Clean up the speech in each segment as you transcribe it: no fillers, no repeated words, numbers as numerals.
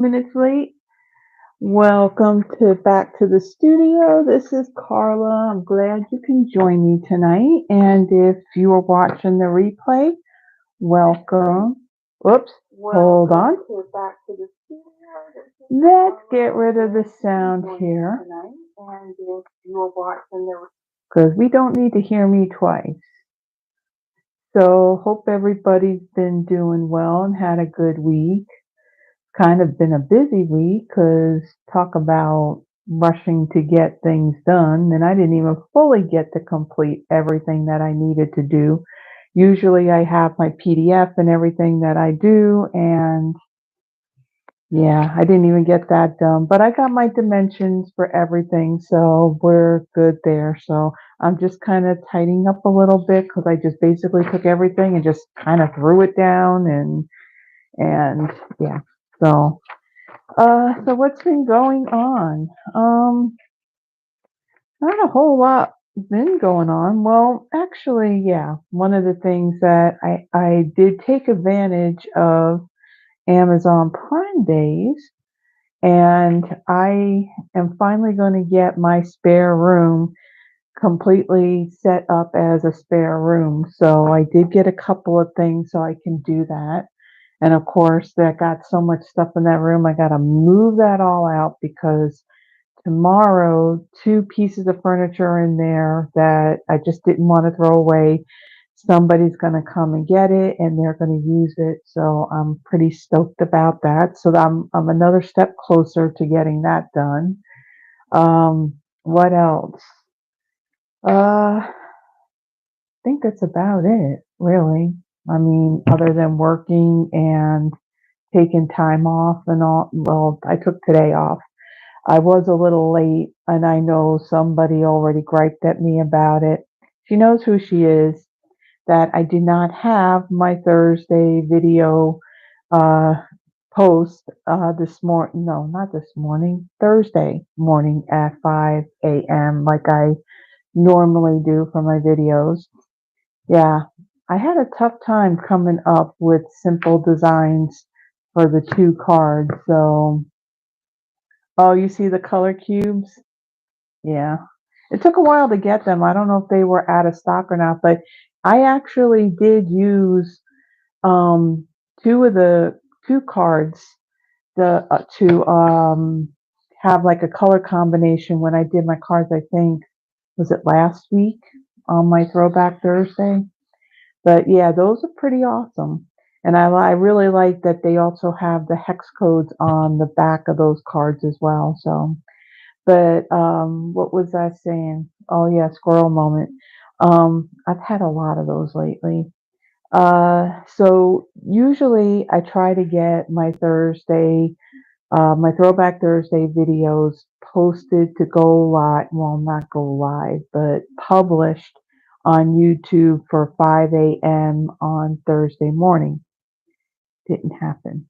Minutes late. Welcome to back to the studio. This is Carla. I'm glad you can join me tonight. And if you are watching the replay, welcome. Whoops, hold on. To back to the studio. Let's get rid of the sound here. And if you are watching the because we don't need to hear me twice. So hope everybody's been doing well and had a good week. Kind of been a busy week because talk about rushing to get things done, and I didn't even fully get to complete everything that I needed to do. Usually I have my PDF and everything that I do, and yeah, I didn't even get that done, but I got my dimensions for everything, so we're good there. So I'm just kind of tidying up a little bit because I just basically took everything and just kind of threw it down and yeah. So what's been going on? Not a whole lot been going on. Well, actually, yeah. One of the things that I did take advantage of Amazon Prime Days, and I am finally going to get my spare room completely set up as a spare room. So I did get a couple of things so I can do that. And of course, that got so much stuff in that room, I got to move that all out because tomorrow, two pieces of furniture in there that I just didn't want to throw away. Somebody's going to come and get it and they're going to use it. So I'm pretty stoked about that. So I'm another step closer to getting that done. What else? I think that's about it, really. I mean, other than working and taking time off and all. Well, I took today off. I was a little late, and I know somebody already griped at me about it. She knows who she is, that I did not have my Thursday video uh, post this morning. No, not this morning. Thursday morning at 5 a.m. like I normally do for my videos. Yeah, I had a tough time coming up with simple designs for the two cards. So, oh, you see the color cubes? Yeah. It took a while to get them. I don't know if they were out of stock or not, but I actually did use um two of the two cards to have like a color combination when I did my cards, I think was it last week on my Throwback Thursday. But yeah, those are pretty awesome. And I really like that they also have the hex codes on the back of those cards as well. So but what was I saying? Oh yeah, squirrel moment. I've had a lot of those lately. So usually I try to get my Throwback Thursday videos posted to go live. Well, not go live, but published on YouTube for 5 a.m. on Thursday morning. Didn't happen.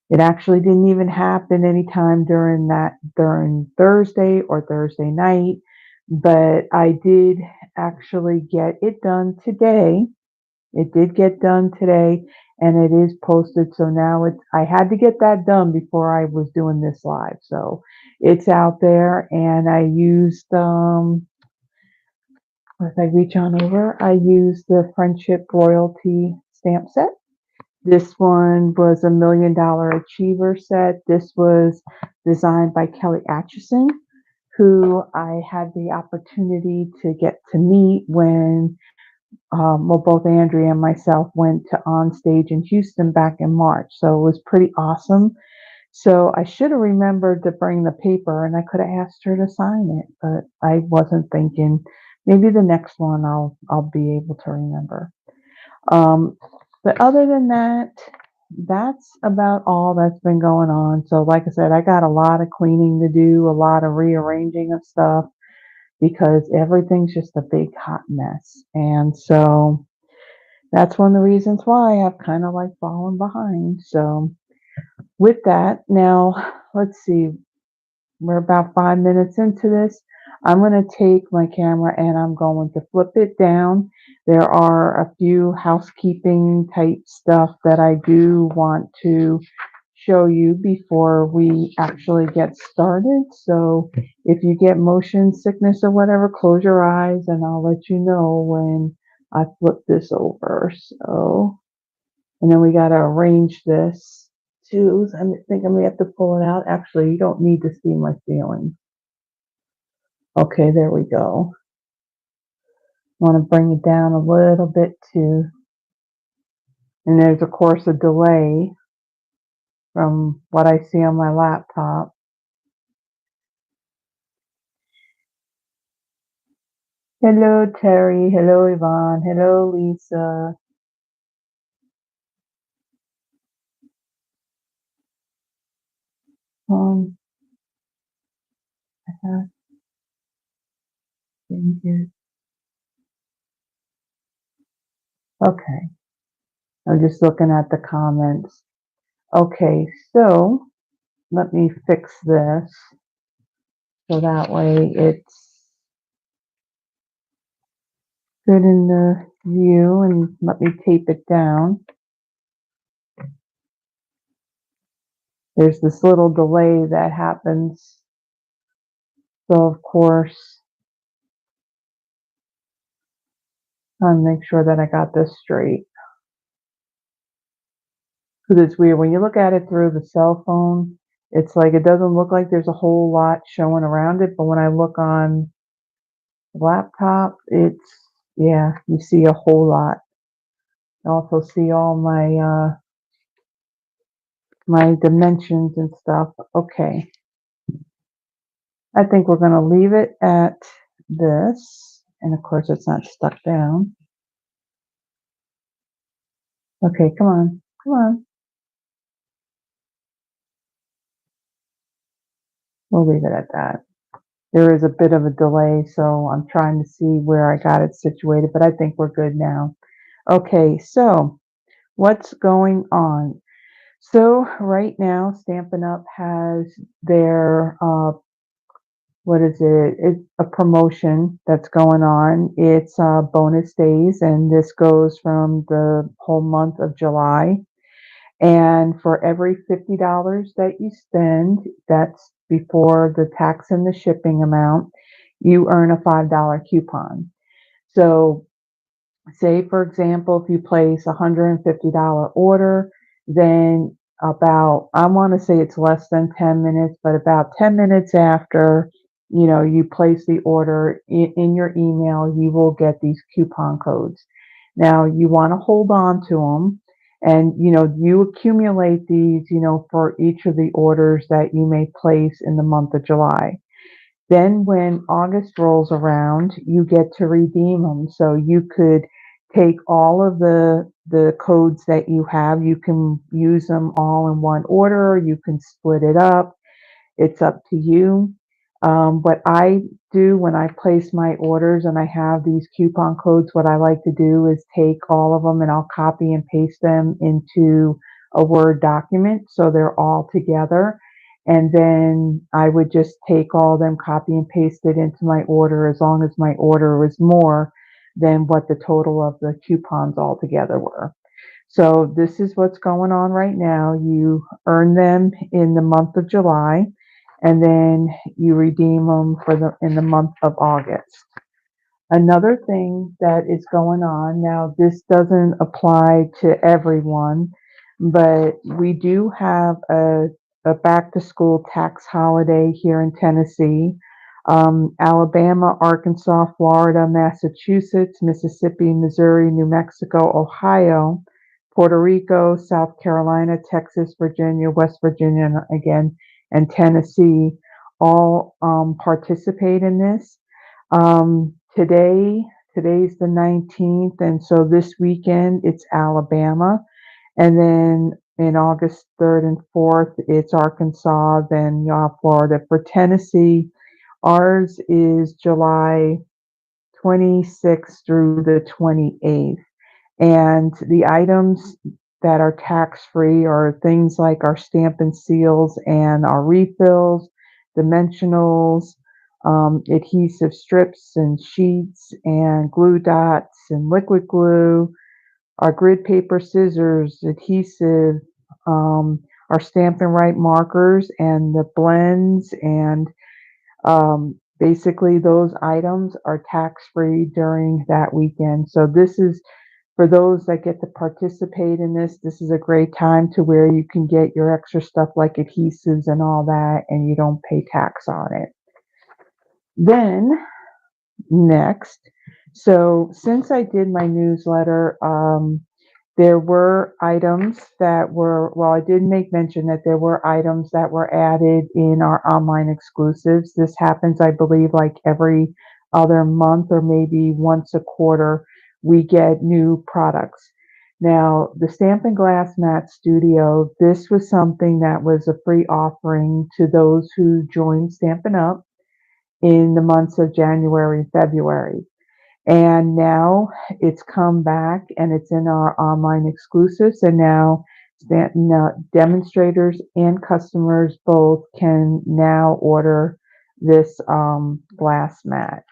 It actually didn't even happen anytime during Thursday or Thursday night, but I did actually get it done today. It did get done today and it is posted. So now I had to get that done before I was doing this live. So it's out there and I used, if I reach on over, I used the Friendship Royalty stamp set. This one was $1 Million Achiever set. This was designed by Kelly Atchison, who I had the opportunity to get to meet when well, both Andrea and myself went to On Stage in Houston back in March. So it was pretty awesome. So I should have remembered to bring the paper and I could have asked her to sign it, but I wasn't thinking. Maybe the next one I'll be able to remember. Um, but other than that, that's about all that's been going on. So, like I said, I got a lot of cleaning to do, a lot of rearranging of stuff because everything's just a big hot mess. And so that's one of the reasons why I've kind of like fallen behind. So, with that, now let's see, we're about 5 minutes into this. I'm going to take my camera and I'm going to flip it down. There are a few housekeeping type stuff that I do want to show you before we actually get started. So if you get motion sickness or whatever, close your eyes and I'll let you know when I flip this over. So, and then we got to arrange this too. So I think I'm going to have to pull it out. Actually, you don't need to see my ceiling. Okay, there we go. Want to bring it down a little bit too. And there's of course a delay from what I see on my laptop. Hello, Terry. Hello, Yvonne. Hello, Lisa. I have been here. Okay. I'm just looking at the comments. Okay, so let me fix this so that way it's good in the view, and let me tape it down. There's this little delay that happens. So of course, I'll make sure that I got this straight. Because it's weird when you look at it through the cell phone, it's like it doesn't look like there's a whole lot showing around it, but when I look on the laptop, it's, yeah, you see a whole lot. You also see all my my dimensions and stuff. Okay, I think we're going to leave it at this, and of course it's not stuck down. Okay, come on, come on. We'll leave it at that. There is a bit of a delay, so I'm trying to see where I got it situated, but I think we're good now. Okay, so what's going on? So right now, Stampin' Up has their what is it? It's a promotion that's going on. It's bonus days, and this goes from the whole month of July. And for every $50 that you spend, that's before the tax and the shipping amount, you earn a $5 coupon. So say, for example, if you place a $150 order, then about, I want to say it's less than 10 minutes, but about 10 minutes after, you place the order in your email, you will get these coupon codes. Now, you want to hold on to them, and, you accumulate these, for each of the orders that you may place in the month of July. Then when August rolls around, you get to redeem them. So you could take all of the codes that you have. You can use them all in one order. You can split it up. It's up to you. What I do when I place my orders and I have these coupon codes, what I like to do is take all of them and I'll copy and paste them into a Word document so they're all together. And then I would just take all of them, copy and paste it into my order as long as my order was more than what the total of the coupons all together were. So this is what's going on right now. You earn them in the month of July, and then you redeem them in the month of August. Another thing that is going on now, this doesn't apply to everyone, but we do have a back to school tax holiday here in Tennessee. Alabama, Arkansas, Florida, Massachusetts, Mississippi, Missouri, New Mexico, Ohio, Puerto Rico, South Carolina, Texas, Virginia, West Virginia, again, and Tennessee all participate in this. Today's the 19th, and so this weekend it's Alabama, and then in August 3rd and 4th it's Arkansas, then Florida. For Tennessee, ours is July 26th through the 28th. And the items that are tax-free are things like our stamp and seals and our refills, dimensionals, adhesive strips and sheets and glue dots and liquid glue, our grid paper, scissors, adhesive, our Stampin' Right markers and the blends, and basically those items are tax-free during that weekend. So this is for those that get to participate in this. This is a great time to where you can get your extra stuff like adhesives and all that, and you don't pay tax on it. Then next, so since I did my newsletter, there were items that were, well, I did make mention that there were items that were added in our online exclusives. This happens, I believe, like every other month or maybe once a quarter, we get new products. Now, the Stampin' Glass Mat Studio, this was something that was a free offering to those who joined Stampin' Up in the months of January and February. And now it's come back and it's in our online exclusives. And now demonstrators and customers both can now order this glass mat.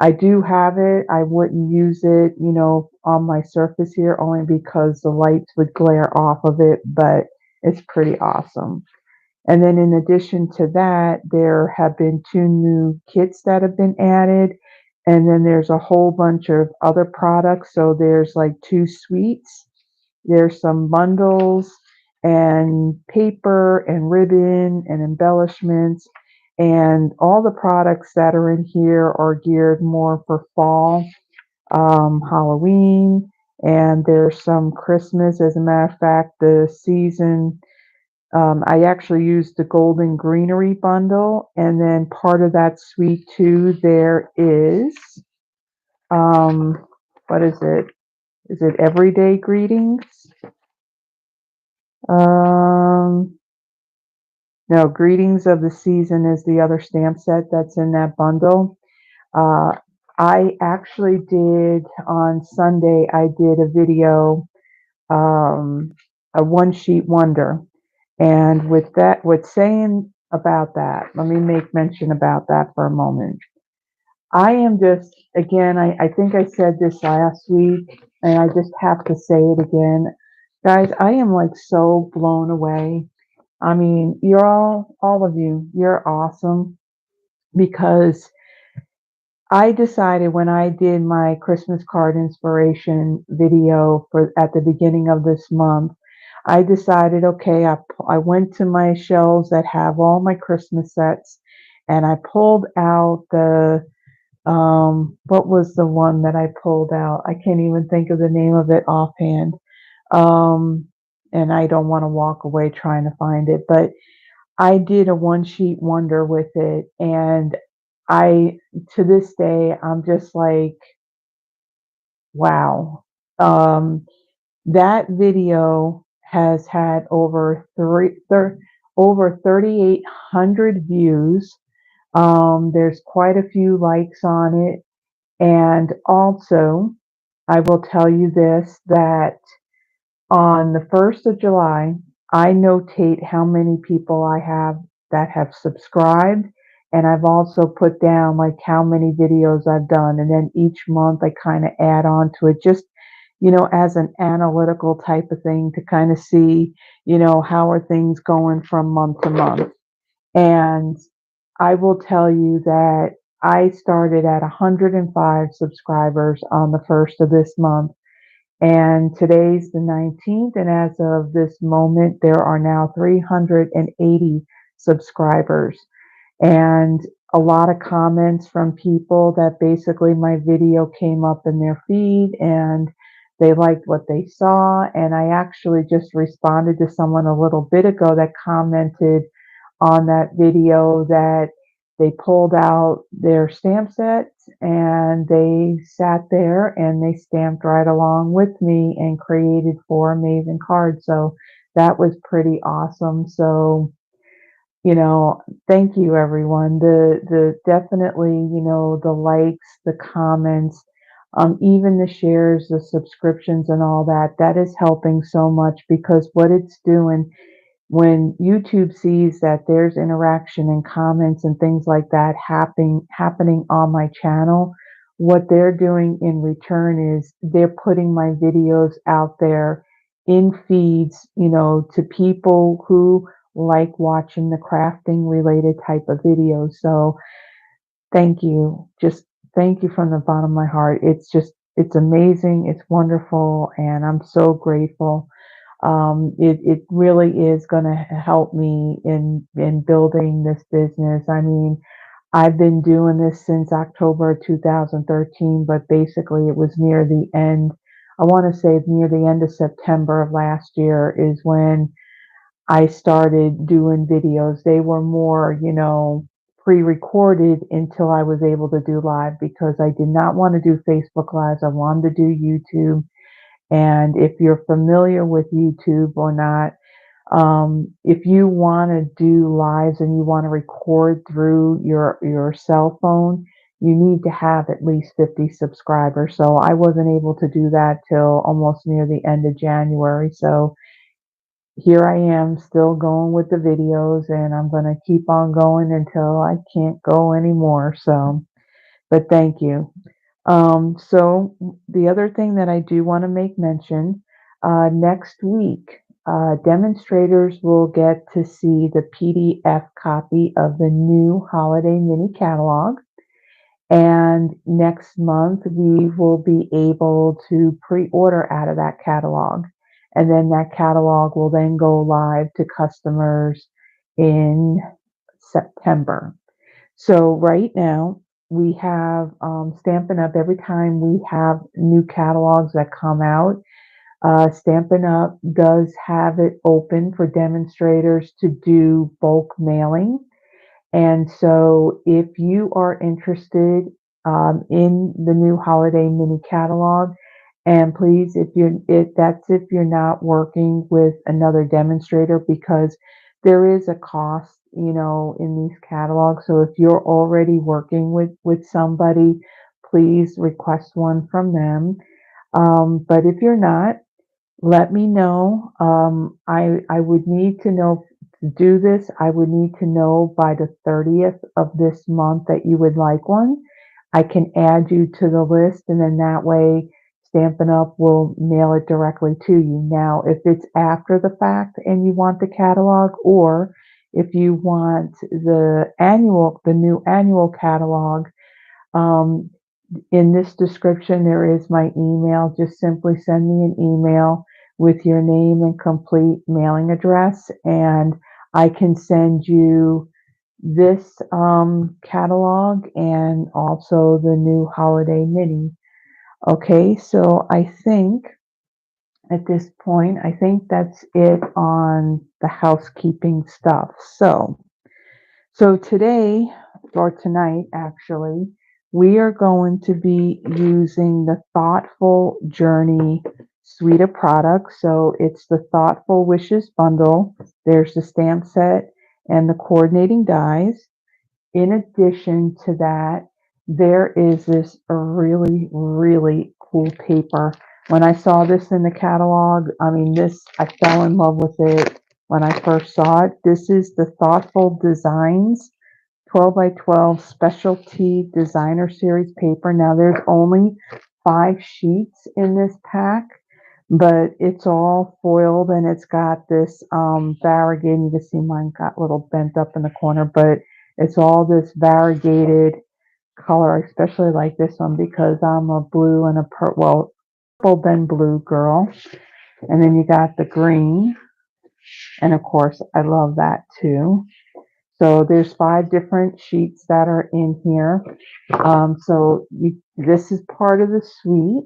I do have it. I wouldn't use it, on my surface here only because the lights would glare off of it, but it's pretty awesome. And then in addition to that, there have been 2 new kits that have been added. And then there's a whole bunch of other products. So there's like 2 suites. There's some bundles and paper and ribbon and embellishments. And all the products that are in here are geared more for fall, Halloween, and there's some Christmas. As a matter of fact, the season, I actually used the Golden Greenery bundle, and then part of that suite too, there is, what is it? Is it Everyday Greetings? Um, no, Greetings of the Season is the other stamp set that's in that bundle. Uh, I actually did on Sunday, I did a video, a one sheet wonder. And with that, what's saying about that, let me make mention about that for a moment. I am just, again, I think I said this last week, and I just have to say it again. Guys, I am like so blown away. I mean, you're all of you, you're awesome because I decided when I did my Christmas card inspiration video for at the beginning of this month, I decided, okay, I went to my shelves that have all my Christmas sets, and I pulled out the, what was the one that I pulled out? I can't even think of the name of it offhand. Um, and I don't want to walk away trying to find it, but I did a one sheet wonder with it, and I, to this day, I'm just like, wow. Um, that video has had over 3,800 views. There's quite a few likes on it. And also, I will tell you this, that on the 1st of July, I notate how many people I have that have subscribed, and I've also put down like how many videos I've done, and then each month I kind of add on to it, just as an analytical type of thing to kind of see, how are things going from month to month. And I will tell you that I started at 105 subscribers on the 1st of this month, and today's the 19th, and as of this moment, there are now 380 subscribers. And a lot of comments from people that basically my video came up in their feed and they liked what they saw. And I actually just responded to someone a little bit ago that commented on that video that they pulled out their stamp sets and they sat there and they stamped right along with me and created 4 amazing cards. So that was pretty awesome. So, thank you everyone. The definitely, the likes, the comments, even the shares, the subscriptions and all that, that is helping so much because what it's doing when YouTube sees that there's interaction and comments and things like that happening on my channel, what they're doing in return is they're putting my videos out there in feeds, to people who like watching the crafting related type of videos. So thank you. Just thank you from the bottom of my heart. It's amazing. It's wonderful. And I'm so grateful. It really is going to help me in building this business. I mean, I've been doing this since October 2013, but basically it was near the end. I want to say near the end of September of last year is when I started doing videos. They were more, pre-recorded until I was able to do live because I did not want to do Facebook Lives. I wanted to do YouTube. And if you're familiar with YouTube or not, if you want to do lives and you want to record through your cell phone, you need to have at least 50 subscribers. So I wasn't able to do that till almost near the end of January. So here I am still going with the videos, and I'm going to keep on going until I can't go anymore. So, but thank you. So the other thing that I do want to make mention, next week, demonstrators will get to see the PDF copy of the new holiday mini catalog. And next month, we will be able to pre-order out of that catalog. And then that catalog will then go live to customers in September. So right now, we have Stampin' Up! Every time we have new catalogs that come out, Stampin' Up! Does have it open for demonstrators to do bulk mailing. And so if you are interested in the new holiday mini catalog, and please, if you're not working with another demonstrator, because there is a cost, in these catalogs. So if you're already working with somebody, please request one from them. But if you're not, let me know. I would need to know to do this. I would need to know by the 30th of this month that you would like one. I can add you to the list, and then that way Stampin' Up! Will mail it directly to you. Now, if it's after the fact and you want the catalog, or if you want the new annual catalog, um, in this description, there is my email. Just simply send me an email with your name and complete mailing address, and I can send you this catalog and also the new holiday mini. Okay, so I think at this point, I think that's it on the housekeeping stuff. So today, or tonight actually, we are going to be using the Thoughtful Journey suite of products. So it's the Thoughtful Wishes bundle. There's the stamp set and the coordinating dies. In addition to that, there is this really, really cool paper. When I saw this in the catalog, I mean, I fell in love with it when I first saw it. This is the Thoughtful Designs 12 by 12 specialty designer series paper. Now there's only 5 sheets in this pack, but it's all foiled and it's got this variegated. You can see mine got a little bent up in the corner, but it's all this variegated color. I especially like this one because I'm a blue and a purple then blue girl. And then you got the green, and of course I love that too. So there's 5 different sheets that are in here. This is part of the suite.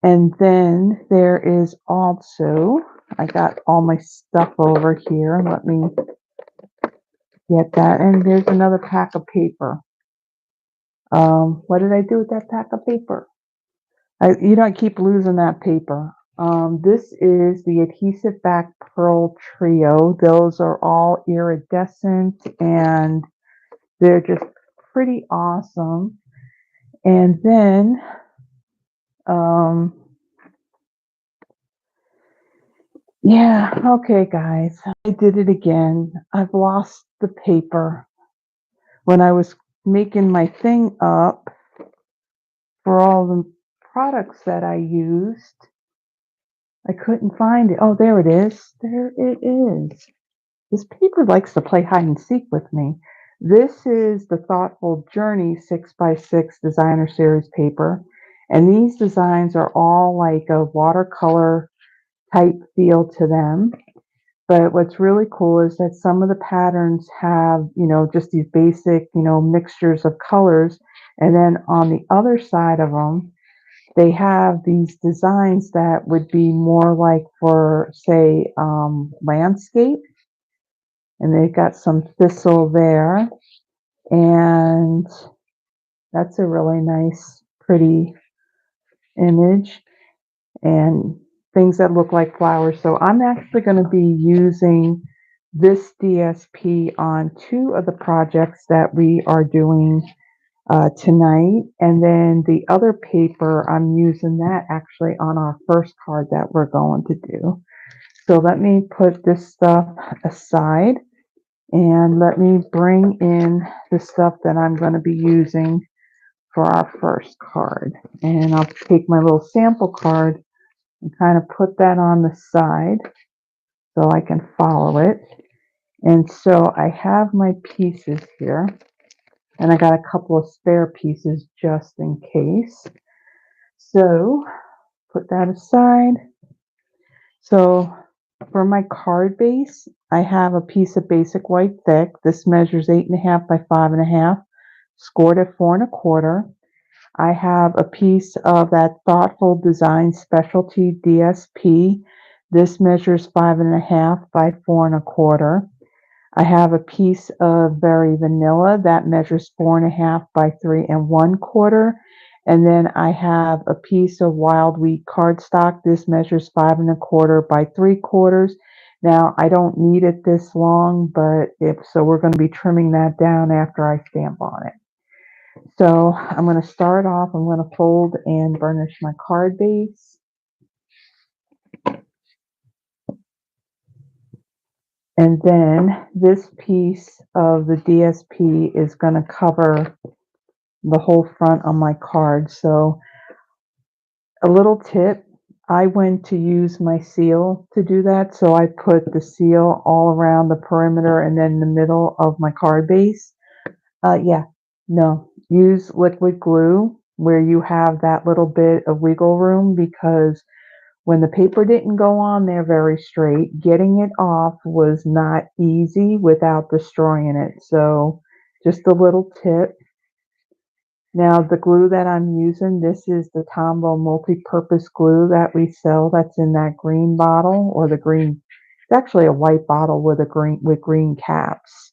And then there is also, I got all my stuff over here. Let me get that. And there's another pack of paper. What did I do with that pack of paper? I keep losing that paper. This is the adhesive back pearl trio. Those are all iridescent and they're just pretty awesome. And then, yeah, okay, guys, I did it again. I've lost the paper. When I was making my thing up for all the products that I used, I couldn't find it. Oh, there it is. There it is. This paper likes to play hide and seek with me. This is the Thoughtful Journey 6x6 Designer Series paper. And these designs are all like a watercolor type feel to them. But what's really cool is that some of the patterns have, just these basic, mixtures of colors. And then on the other side of them, they have these designs that would be more like for, say, landscape. And they've got some thistle there. And that's a really nice, pretty image. And things that look like flowers. So I'm actually going to be using this DSP on two of the projects that we are doing tonight. And then the other paper, I'm using that actually on our first card that we're going to do. So let me put this stuff aside and let me bring in the stuff that I'm going to be using for our first card. And I'll take my little sample card and kind of put that on the side so I can follow it. And so I have my pieces here, and I got a couple of spare pieces just in case. So put that aside. So for my card base, I have a piece of basic white thick. This measures 8.5 by 5.5, scored at 4 1/4. I have a piece of that Thoughtful Design Specialty DSP. This measures 5.5 by 4 1/4. I have a piece of Very Vanilla that measures 4.5 by 3 1/4. And then I have a piece of Wild Wheat cardstock. This measures 5 1/4 by 3/4. Now I don't need it this long, but so we're going to be trimming that down after I stamp on it. So I'm going to start off, I'm going to fold and burnish my card base. And then this piece of the DSP is going to cover the whole front on my card. So a little tip, I went to use my seal to do that. So I put the seal all around the perimeter and then the middle of my card base. No, use liquid glue where you have that little bit of wiggle room, because when the paper didn't go on there very straight, getting it off was not easy without destroying it. So just a little tip. Now the glue that I'm using, this is the Tombow multi-purpose glue that we sell. That's in that green bottle, or the green. It's actually a white bottle with green caps.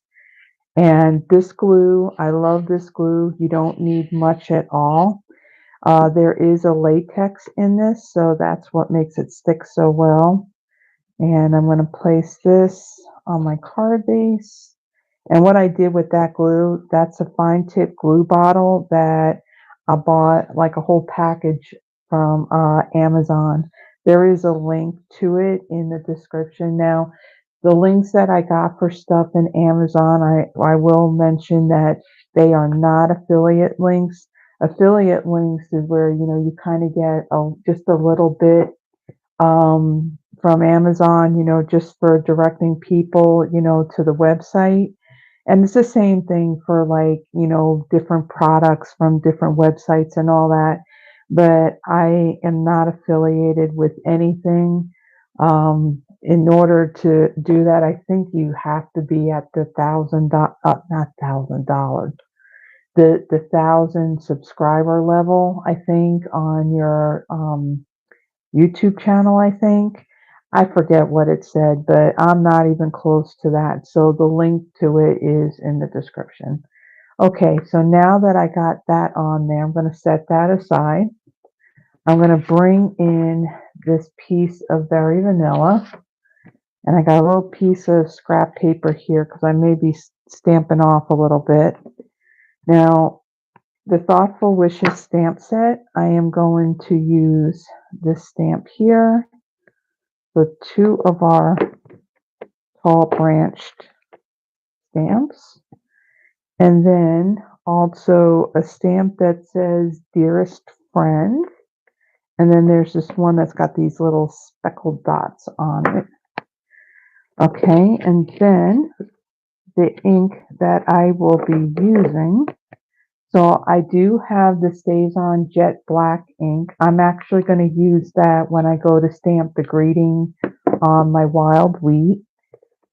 And this glue, I love this glue. You don't need much at all. There is a latex in this, so that's what makes it stick so well. And I'm going to place this on my card base. And what I did with that glue, that's a fine tip glue bottle that I bought like a whole package from Amazon. There is a link to it in the description. Now, the links that I got for stuff in Amazon, I will mention that they are not affiliate links. Affiliate links is where, you kind of get just a little bit from Amazon, just for directing people, to the website. And it's the same thing for, like, different products from different websites and all that. But I am not affiliated with anything. In order to do that, I think you have to be at the not $1,000, the 1,000 subscriber level, I think, on your YouTube channel, I think. I forget what it said, but I'm not even close to that. So the link to it is in the description. Okay, so now that I got that on there, I'm going to set that aside. I'm going to bring in this piece of Very Vanilla. And I got a little piece of scrap paper here because I may be stamping off a little bit. Now, the Thoughtful Wishes stamp set, I am going to use this stamp here with two of our tall branched stamps. And then also a stamp that says Dearest Friend. And then there's this one that's got these little speckled dots on it. Okay, and then the ink that I will be using. So I do have the StazOn Jet Black ink. I'm actually going to use that when I go to stamp the greeting on my wild wheat.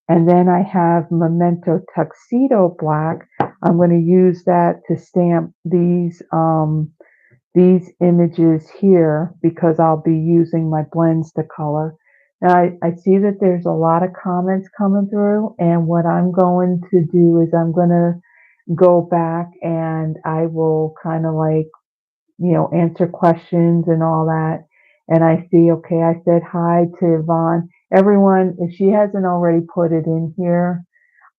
And then I have Memento Tuxedo Black. I'm going to use that to stamp these images here because I'll be using my blends to color. Now I see that there's a lot of comments coming through, and what I'm going to do is I'm going to go back and I will kind of like, answer questions and all that. And I see, okay, I said hi to Yvonne. Everyone, if she hasn't already put it in here,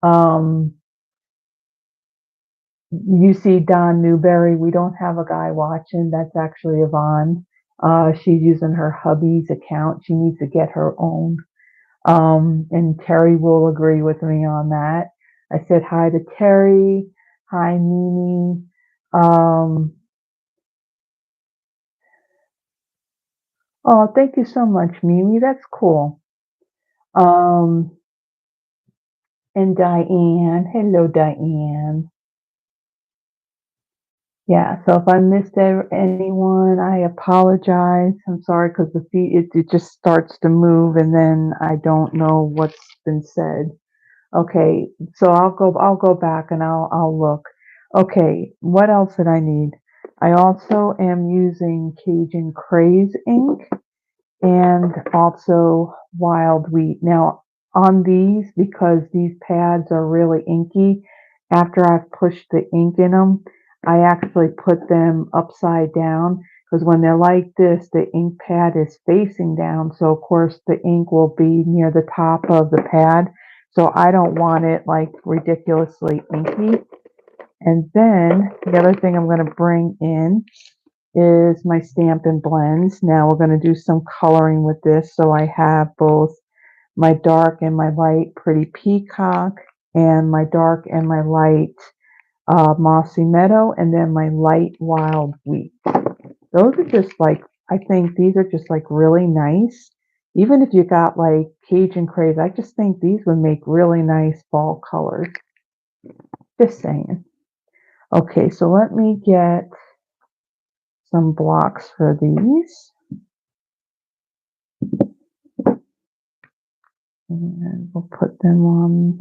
um, you see Don Newberry. We don't have a guy watching. That's actually Yvonne. She's using her hubby's account. She needs to get her own. And Terry will agree with me on that. I said hi to Terry. Hi, Mimi. Um, oh, thank you so much, Mimi. That's cool. Um, and Diane. Hello, Diane. Yeah, so if I missed anyone, I apologize. I'm sorry because the feed it just starts to move and then I don't know what's been said. Okay, so I'll go back and I'll look. Okay, what else did I need? I also am using Cajun Craze ink and also wild wheat. Now, on these, because these pads are really inky, after I've pushed the ink in them, I actually put them upside down because when they're like this, the ink pad is facing down. So, of course, the ink will be near the top of the pad. So, I don't want it like ridiculously inky. And then the other thing I'm going to bring in is my Stampin' Blends. Now we're going to do some coloring with this. So I have both my dark and my light Pretty Peacock and my dark and my light Mossy Meadow and then my light Wild Wheat. Those are just like, I think these are just like really nice. Even if you got like Cajun Craze, I just think these would make really nice fall colors. Just saying. Okay, so let me get some blocks for these. And we'll put them on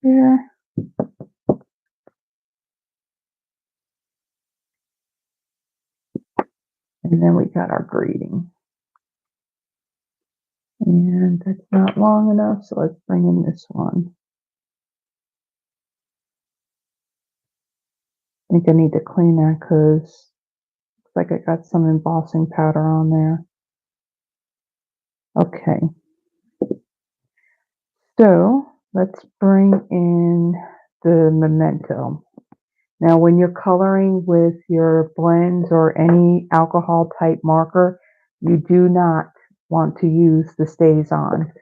here. And then we got our greeting. And that's not long enough, so let's bring in this one. I think I need to clean that because looks like I got some embossing powder on there. Okay. So let's bring in the Memento. Now, when you're coloring with your blends or any alcohol type marker, you do not want to use the StazOn.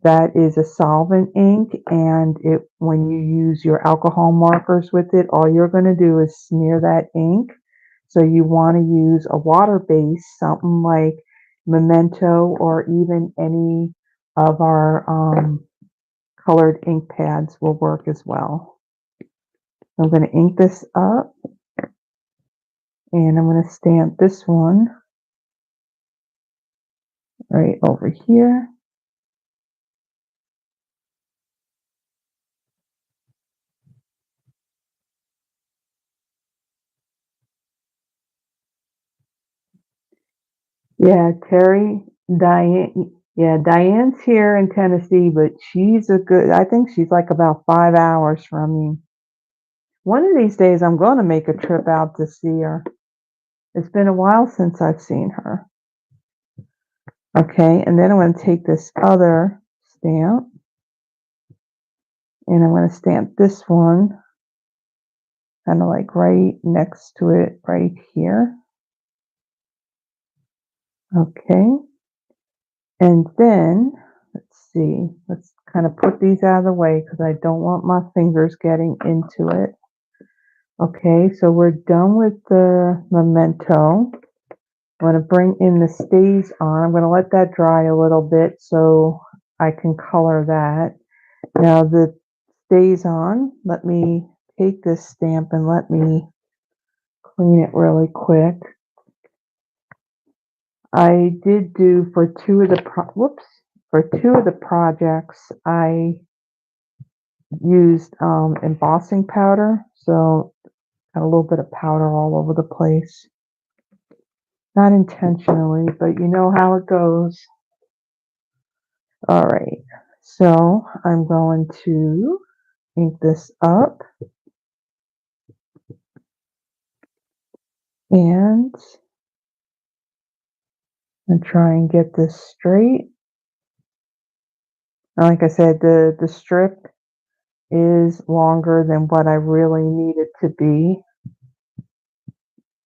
That is a solvent ink, and when you use your alcohol markers with it, all you're going to do is smear that ink. So you want to use a water base, something like Memento or even any of our colored ink pads will work as well. I'm going to ink this up, and I'm going to stamp this one right over here. Yeah, Terry, Diane, yeah, Diane's here in Tennessee, but I think she's like about 5 hours from me. One of these days, I'm going to make a trip out to see her. It's been a while since I've seen her. Okay, and then I'm going to take this other stamp, and I'm going to stamp this one kind of like right next to it right here. Okay, and then let's see, let's kind of put these out of the way because I don't want my fingers getting into it. Okay, so we're done with the Memento. I'm going to bring in the stays on. I'm going to let that dry a little bit so I can color that. Now the stays on, let me take this stamp and let me clean it really quick. I did do for two of the projects, I used embossing powder, so got a little bit of powder all over the place. Not intentionally, but you know how it goes. All right, so I'm going to ink this up and try and get this straight. Like I said, the strip is longer than what I really need it to be,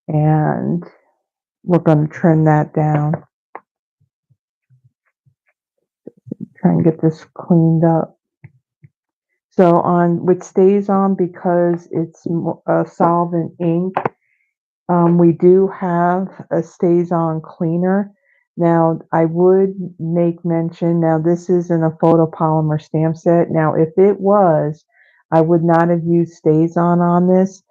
and we're going to trim that down. Try and get this cleaned up. So on what stays on, because it's a solvent ink, we do have a stays on cleaner. Now I would make mention, now this isn't a photopolymer stamp set. Now if it was, I would not have used stays on this.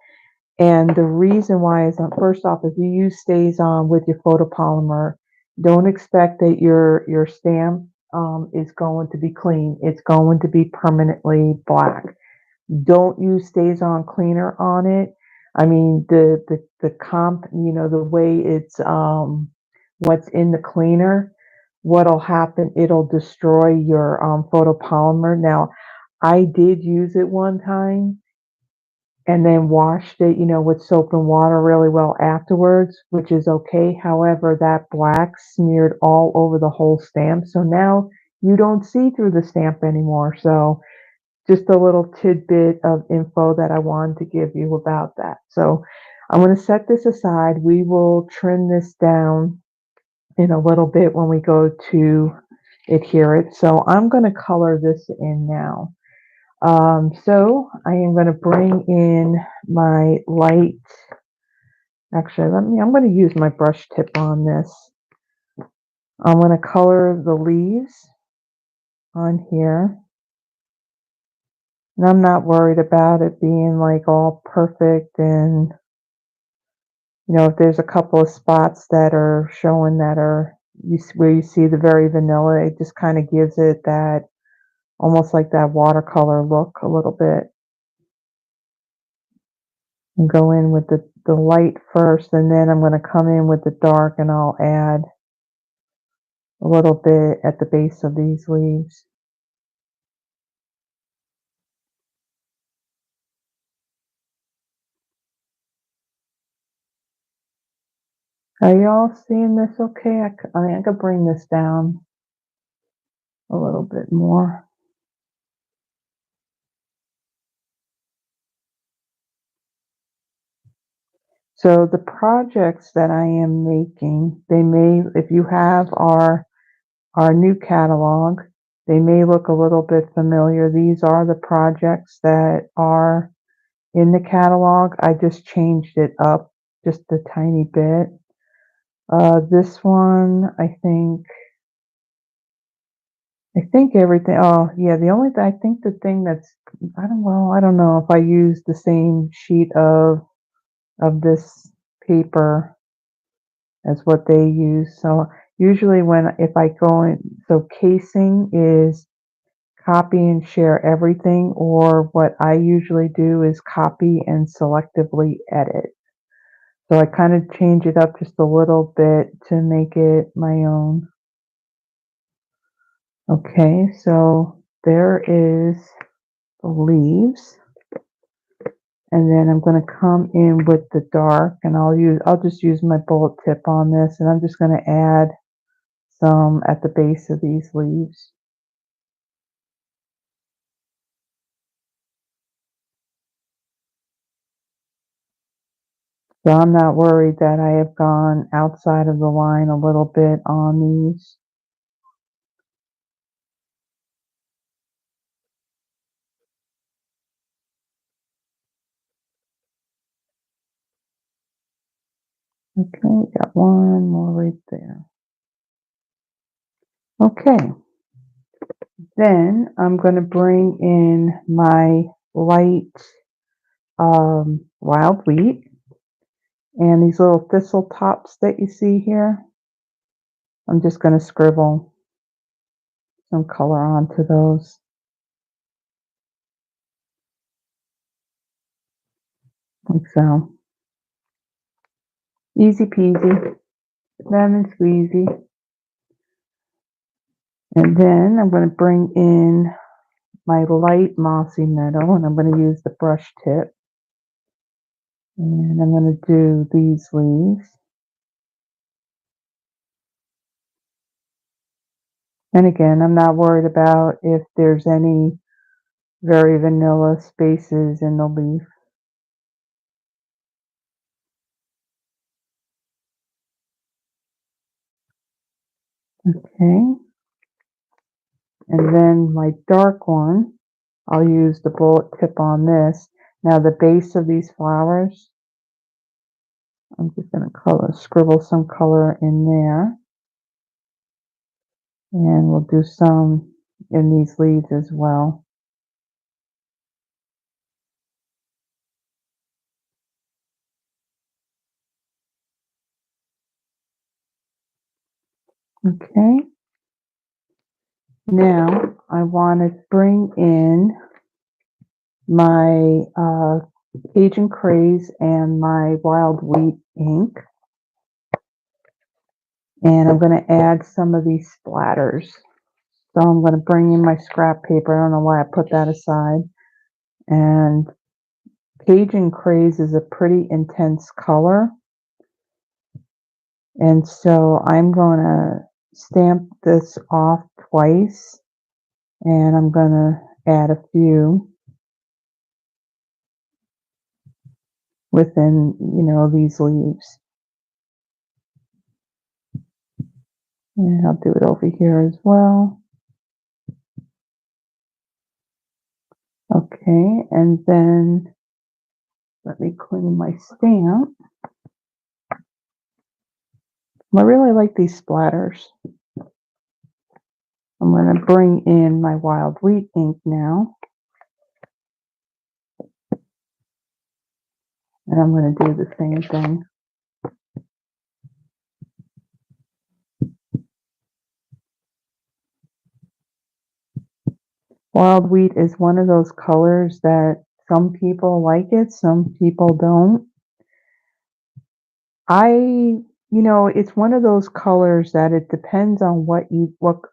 And the reason why is, first off, if you use stays on with your photopolymer, don't expect that your stamp is going to be clean. It's going to be permanently black. Don't use stays on cleaner on it. I mean, the comp, you know, the way it's what's in the cleaner, what'll happen, it'll destroy your photopolymer. Now, I did use it one time and then washed it, you know, with soap and water really well afterwards, which is okay. However, that black smeared all over the whole stamp. So now you don't see through the stamp anymore. So just a little tidbit of info that I wanted to give you about that. So I'm going to set this aside. We will trim this down in a little bit when we go to adhere it. So I'm going to color this in now. So I am going to bring in my light. Actually, I'm going to use my brush tip on this. I'm going to color the leaves on here. And I'm not worried about it being like all perfect, and you know, if there's a couple of spots that are showing that are where you see the very vanilla, it just kind of gives it that almost like that watercolor look a little bit. And go in with the light first, and then I'm going to come in with the dark, and I'll add a little bit at the base of these leaves. Are y'all seeing this okay? I mean, I could bring this down a little bit more. So the projects that I am making, they may, if you have our new catalog, they may look a little bit familiar. These are the projects that are in the catalog. I just changed it up just a tiny bit. This one, I think everything. Oh yeah, the only thing, I think the thing that's, I don't know if I use the same sheet of this paper as what they use. So usually if I go in, so casing is copy and share everything, or what I usually do is copy and selectively edit. So I kind of change it up just a little bit to make it my own. Okay, so there is the leaves. And then I'm going to come in with the dark, and I'll just use my bullet tip on this, and I'm just going to add some at the base of these leaves. So I'm not worried that I have gone outside of the line a little bit on these. Okay, got one more right there. Okay, then I'm going to bring in my light wild wheat and these little thistle tops that you see here. I'm just going to scribble some color onto those. Like so. Easy peasy, lemon squeezy. And then I'm going to bring in my light mossy meadow, and I'm going to use the brush tip. And I'm going to do these leaves. And again, I'm not worried about if there's any very vanilla spaces in the leaf. Okay. And then my dark one, I'll use the bullet tip on this. Now the base of these flowers, I'm just going to scribble some color in there. And we'll do some in these leaves as well. Okay. Now I want to bring in my Cajun Craze and my Wild Wheat ink. And I'm going to add some of these splatters. So I'm going to bring in my scrap paper. I don't know why I put that aside. And Cajun Craze is a pretty intense color. And so I'm going to stamp this off twice. And I'm going to add a few within, these leaves. And I'll do it over here as well. Okay, and then let me clean my stamp. I really like these splatters. I'm going to bring in my Wild Wheat ink now. And I'm going to do the same thing. Wild Wheat is one of those colors that some people like it, some people don't. It's one of those colors that it depends on what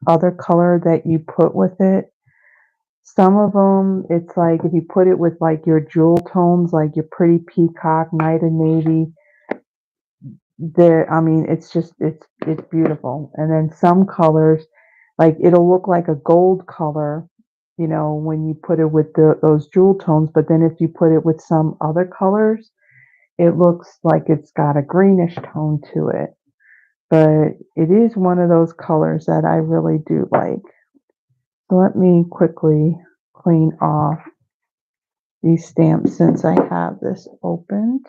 other color that you put with it. Some of them, it's like if you put it with like your jewel tones, like your pretty peacock, night and navy, it's beautiful. And then some colors, like it'll look like a gold color, when you put it with those jewel tones. But then if you put it with some other colors, it looks like it's got a greenish tone to it. But it is one of those colors that I really do like. So let me quickly clean off these stamps since I have this opened.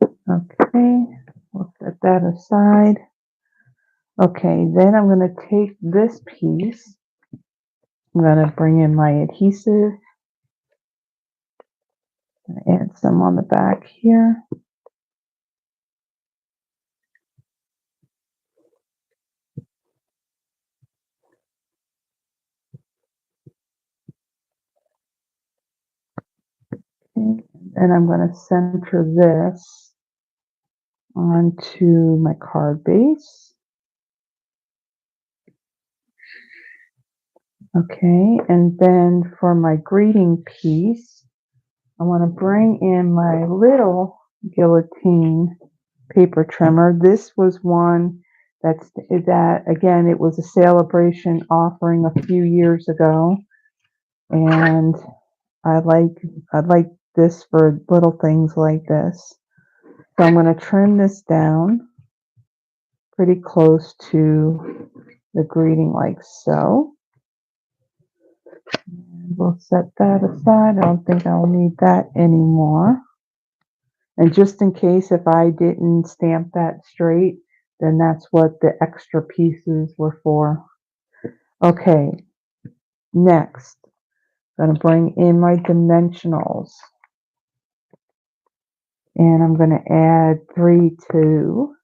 Okay, we'll set that aside. Okay, then I'm going to take this piece. I'm going to bring in my adhesive. Add some on the back here. Okay, and I'm going to center this onto my card base. Okay, and then for my greeting piece, I want to bring in my little guillotine paper trimmer. This was one that again, it was a celebration offering a few years ago, and I like this for little things like this. So I'm going to trim this down pretty close to the greeting like so. And we'll set that aside. I don't think I'll need that anymore. And just in case if I didn't stamp that straight, then that's what the extra pieces were for. Okay, next, I'm going to bring in my dimensionals. And I'm going to add 3 to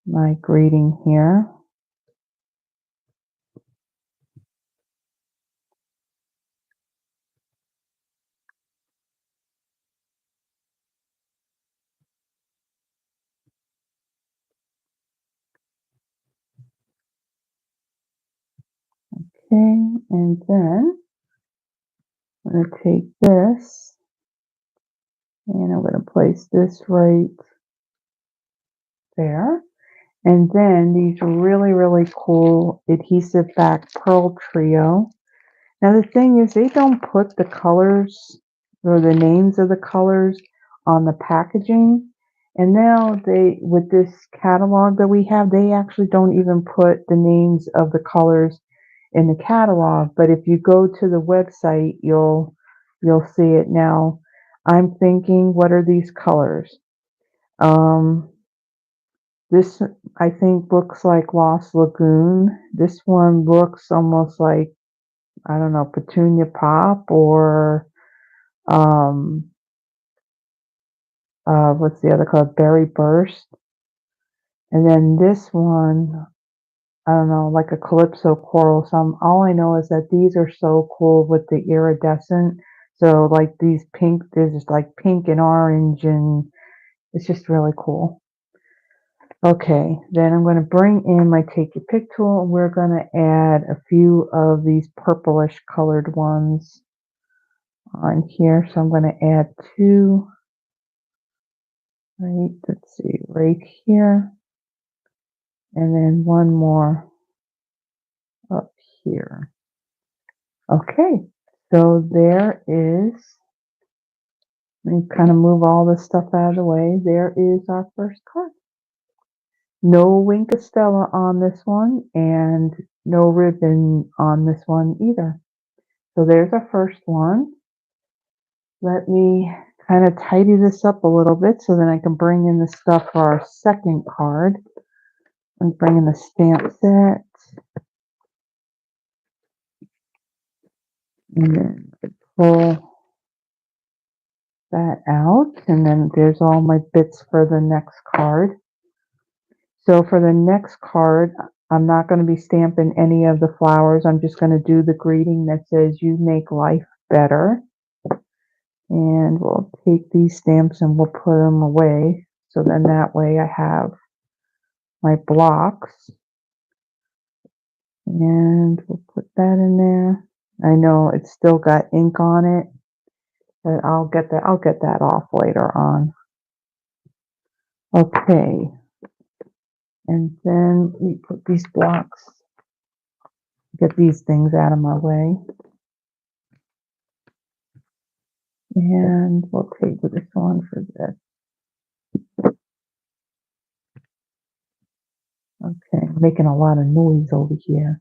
my greeting here. Okay, and then I'm going to take this and I'm going to place this right there. And then these really, really cool adhesive back pearl trio. Now the thing is, they don't put the colors or the names of the colors on the packaging. And now they, with this catalog that we have, they actually don't even put the names of the colors in the catalog. But if you go to the website, you'll see it now. I'm thinking, what are these colors? This I think looks like Lost Lagoon. This one looks almost like, I don't know, Petunia Pop or um what's the other color? Berry Burst. And then this one, I don't know, like a Calypso Coral. All I know is that these are so cool with the iridescent. So like these pink, there's just like pink and orange, and it's just really cool. Okay, then I'm going to bring in my Take Your Pick tool, and we're going to add a few of these purplish colored ones on here. So I'm going to add 2, right, let's see, right here, and then 1 more up here. Okay, so there is, let me kind of move all this stuff out of the way. There is our first card. No Wink of Stella on this one, and no ribbon on this one either. So there's our first one. Let me kind of tidy this up a little bit so then I can bring in the stuff for our second card. I'm bringing the stamp set. And then I pull that out. And then there's all my bits for the next card. So for the next card, I'm not going to be stamping any of the flowers. I'm just going to do the greeting that says, "You make life better." And we'll take these stamps and we'll put them away. So then that way I have my blocks. And we'll put that in there. I know it's still got ink on it, but I'll get that off later on. Okay. And then we put these blocks, get these things out of my way. And we'll take this one for this. Okay, I'm making a lot of noise over here.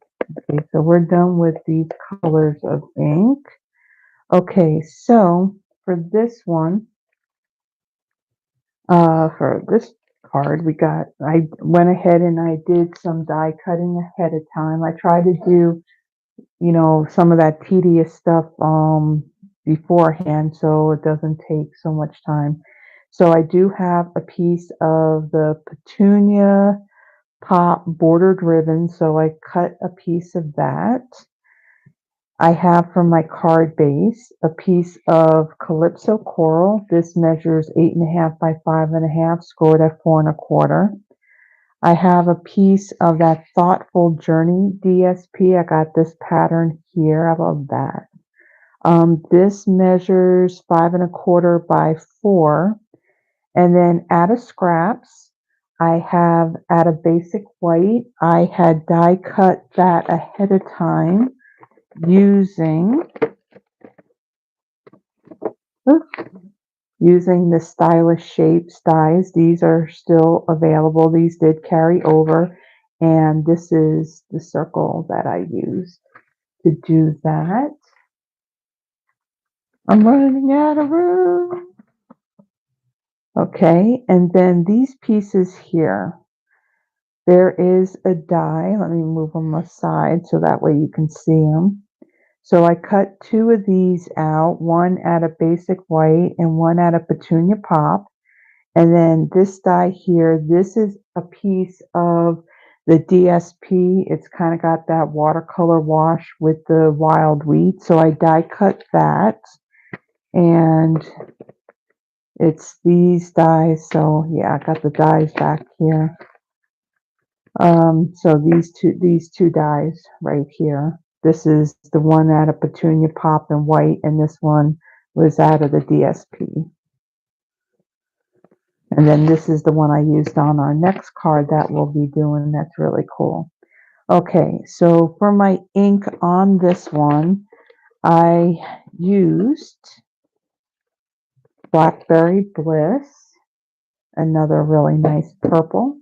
Okay, so we're done with these colors of ink. Okay, so for this one, for this card, I went ahead and I did some die cutting ahead of time. I try to do, some of that tedious stuff beforehand so it doesn't take so much time. So I do have a piece of the Petunia Pop bordered ribbon, so I cut a piece of that. I have from my card base a piece of Calypso Coral. This measures 8.5 by 5.5, scored at 4.25. I have a piece of that Thoughtful Journey DSP. I got this pattern here. How about that? This measures 5.25 by 4. And then out of scraps, I have out of basic white. I had die cut that ahead of time using the Stylish Shapes dies. These are still available. These did carry over. And this is the circle that I used to do that. I'm running out of room. Okay, and then these pieces here, there is a die. Let me move them aside so that way you can see them. So I cut two of these out, one out of basic white and one out of Petunia Pop. And then this die here, this is a piece of the DSP. It's kind of got that watercolor wash with the wild wheat. So I die cut that. And it's these dies. So yeah, I got the dies back here. So these two dies right here. This is the one out of Petunia Pop and white, and this one was out of the DSP. And then this is the one I used on our next card that we'll be doing. That's really cool. Okay, so for my ink on this one, I used Blackberry Bliss, another really nice purple.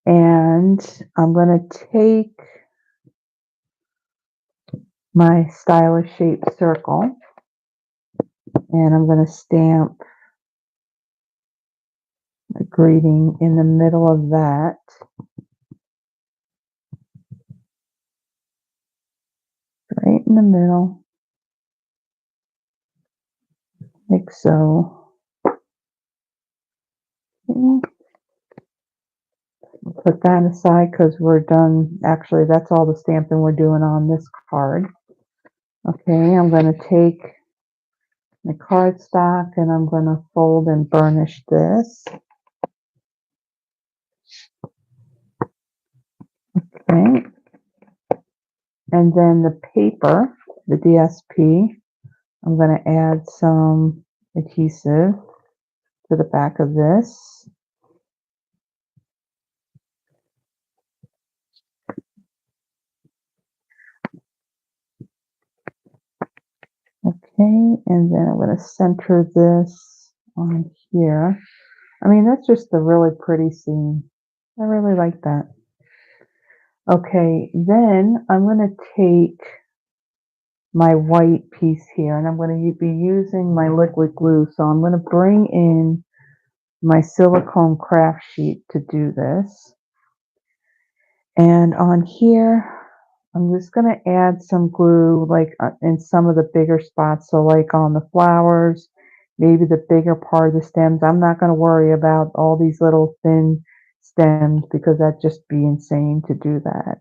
And I'm going to take my stylish shaped circle and I'm going to stamp a greeting in the middle of that. Right in the middle, like so. Okay. We'll put that aside because we're done. Actually, that's all the stamping we're doing on this card. Okay, I'm going to take my cardstock and I'm going to fold and burnish this. Okay. And then the paper, the DSP, I'm going to add some adhesive to the back of this. Okay, and then I'm going to center this on here. I mean, that's just a really pretty scene. I really like that. Okay, then I'm going to take my white piece here and I'm going to be using my liquid glue. So I'm going to bring in my silicone craft sheet to do this. And on here, I'm just going to add some glue like in some of the bigger spots. So like on the flowers, maybe the bigger part of the stems. I'm not going to worry about all these little thin stems because that'd just be insane to do that.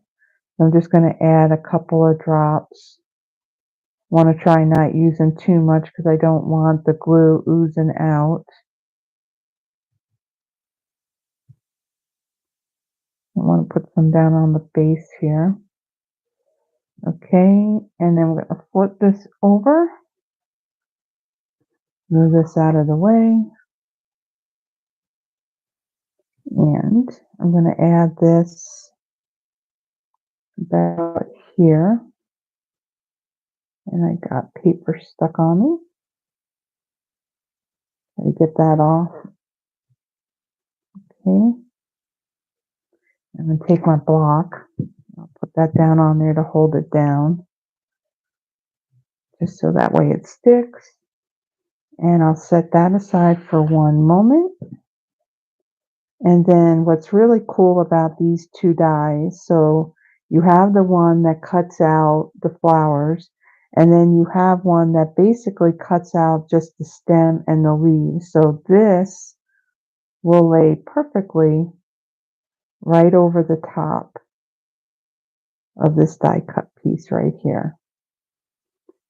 I'm just going to add a couple of drops. Want to try not using too much because I don't want the glue oozing out. I want to put some down on the base here. Okay, and then we're going to flip this over. Move this out of the way. And I'm going to add this about here. And I got paper stuck on me. Let me get that off. Okay. I'm going to take my block. I'll put that down on there to hold it down. Just so that way it sticks. And I'll set that aside for one moment. And then what's really cool about these two dies, so you have the one that cuts out the flowers, and then you have one that basically cuts out just the stem and the leaves. So this will lay perfectly right over the top of this die cut piece right here,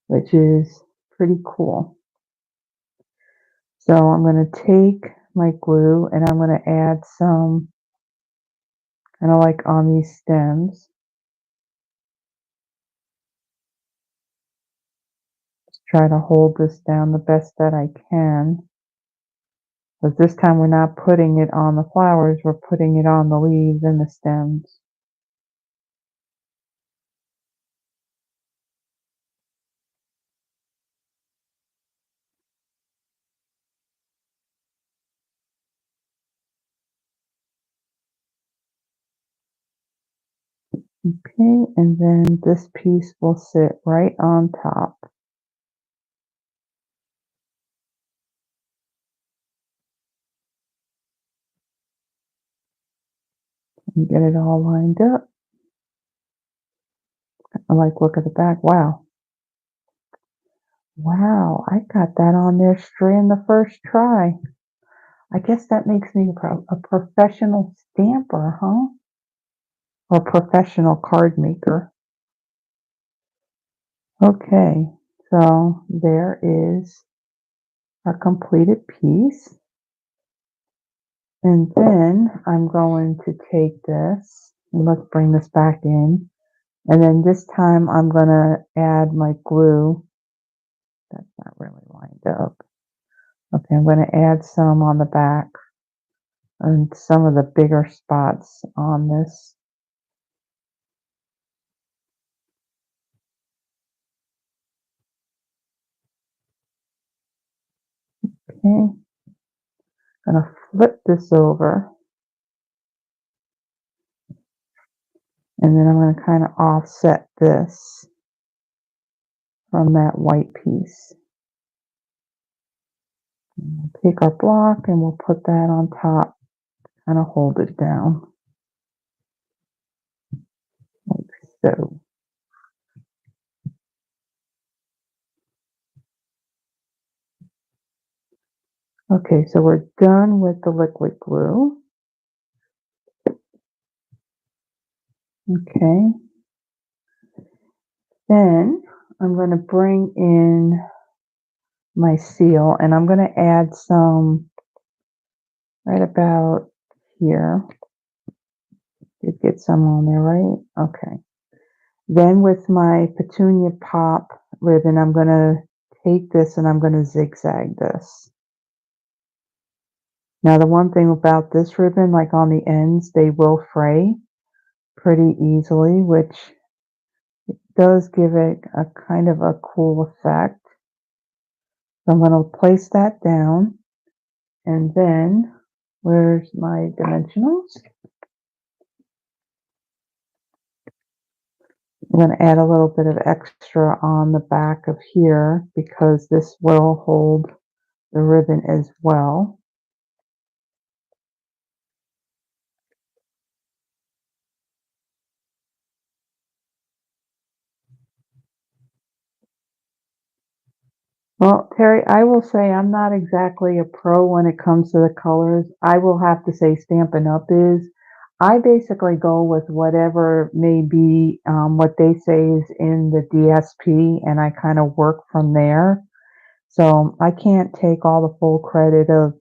which is pretty cool. So I'm going to take my glue and I'm going to add some kind of like on these stems. Just try to hold this down the best that I can. But this time we're not putting it on the flowers, we're putting it on the leaves and the stems. Okay, and then this piece will sit right on top. and get it all lined up. I like look at the back. Wow. Wow, I got that on there straight in the first try. I guess that makes me a professional stamper, huh? Or professional card maker. Okay, so there is our completed piece. And then I'm going to take this, and let's bring this back in. And then this time I'm going to add my glue. That's not really lined up. Okay, I'm going to add some on the back and some of the bigger spots on this. Okay, I'm going to flip this over. And then I'm going to kind of offset this from that white piece. And we'll take our block and we'll put that on top, kind of hold it down like so. Okay, so we're done with the liquid glue. Okay. Then I'm going to bring in my seal and I'm going to add some right about here. Did get some on there, right? Okay. Then with my Petunia pop ribbon, I'm going to take this and I'm going to zigzag this. Now the one thing about this ribbon, like on the ends, they will fray pretty easily, which does give it a kind of a cool effect. So I'm going to place that down, and then where's my dimensionals? I'm going to add a little bit of extra on the back of here because this will hold the ribbon as well. Well, Terry, I will say I'm not exactly a pro when it comes to the colors. I will have to say Stampin' Up! Is. I basically go with whatever may be what they say is in the DSP, and I kind of work from there. So I can't take all the full credit of,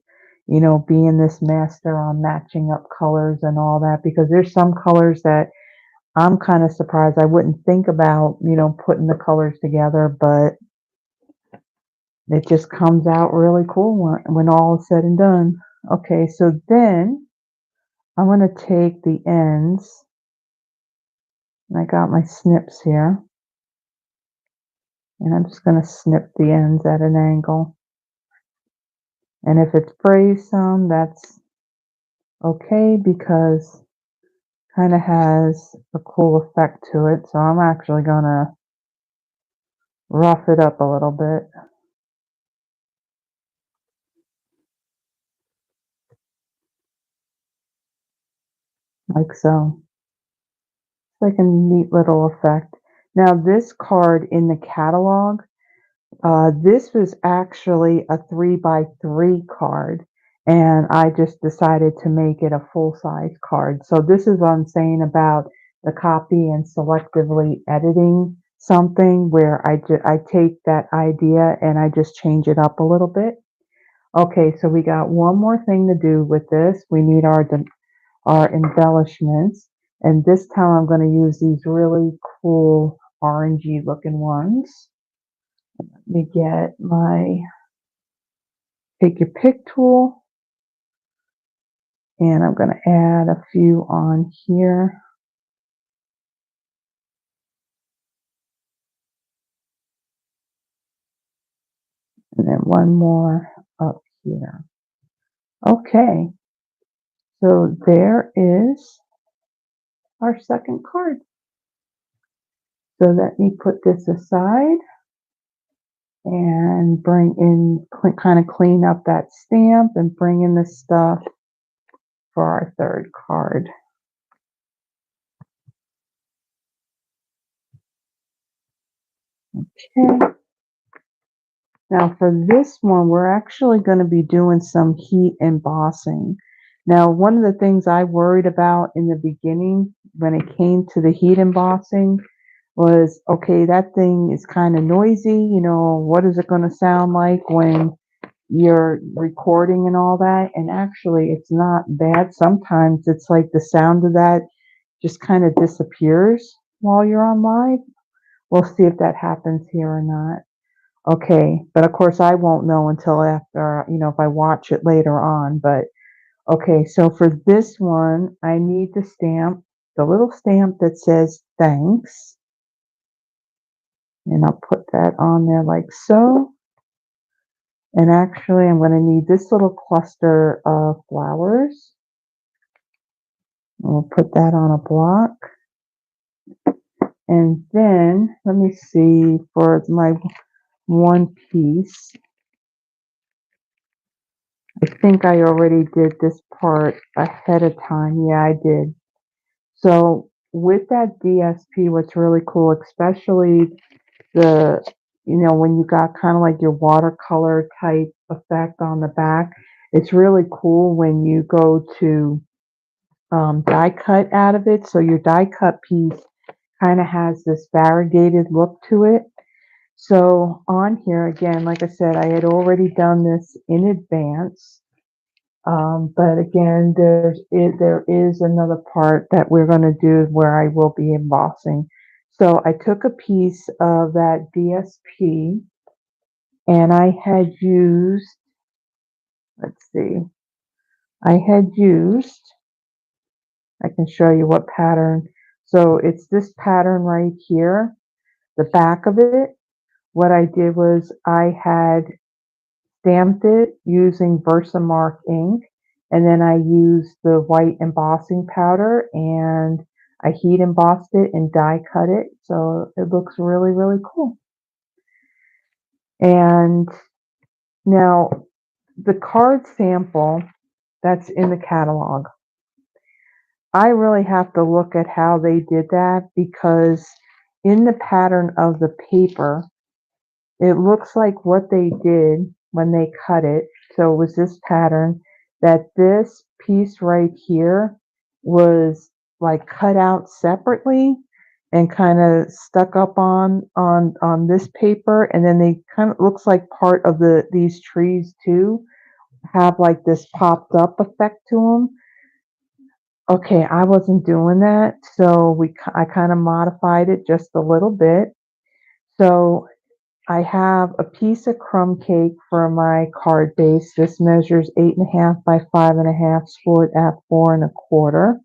being this master on matching up colors and all that, because there's some colors that I'm kind of surprised I wouldn't think about, putting the colors together, but it just comes out really cool when all is said and done. Okay, so then I'm going to take the ends, and I got my snips here, and I'm just going to snip the ends at an angle. And if it's frays some, that's okay because kind of has a cool effect to it. So I'm actually going to rough it up a little bit, like so. It's like a neat little effect. Now this card in the catalog, this was actually a 3x3 card, and I just decided to make it a full-size card. So this is what I'm saying about the copy and selectively editing something where I take that idea and I just change it up a little bit. Okay, so we got one more thing to do with this. We need our embellishments, and this time I'm going to use these really cool orangey looking ones. Let me get my take your pick tool, and I'm going to add a few on here. And then one more up here. Okay, so there is our second card. So let me put this aside and bring in, kind of clean up that stamp and bring in the stuff for our third card. Okay. Now for this one, we're actually going to be doing some heat embossing. Now, one of the things I worried about in the beginning when it came to the heat embossing was, okay, that thing is kind of noisy. What is it going to sound like when you're recording and all that? And actually, it's not bad. Sometimes it's like the sound of that just kind of disappears while you're on live. We'll see if that happens here or not. Okay, but of course I won't know until after, if I watch it later on. But okay, so for this one, I need to stamp the little stamp that says thanks. And I'll put that on there like so. And actually, I'm going to need this little cluster of flowers. We'll put that on a block. And then, let me see, for my one piece, I think I already did this part ahead of time. Yeah, I did. So with that DSP, what's really cool, especially when you got kind of like your watercolor type effect on the back, it's really cool when you go to die cut out of it. So your die cut piece kind of has this variegated look to it. So on here, again, like I said, I had already done this in advance. But again, there is another part that we're going to do where I will be embossing. So I took a piece of that DSP and I had used, let's see, I can show you what pattern. So it's this pattern right here, the back of it. What I did was I had stamped it using Versamark ink, and then I used the white embossing powder and I heat embossed it and die cut it, so it looks really, really cool. And now the card sample that's in the catalog, I really have to look at how they did that, because in the pattern of the paper, it looks like what they did when they cut it. So it was this pattern, that this piece right here was like cut out separately and kind of stuck up on this paper, and then they kind of looks like part of these trees too have like this popped up effect to them. Okay, I wasn't doing that, so I kind of modified it just a little bit. So I have a piece of crumb cake for my card base. This measures 8.5 by 5.5, scored at 4.25.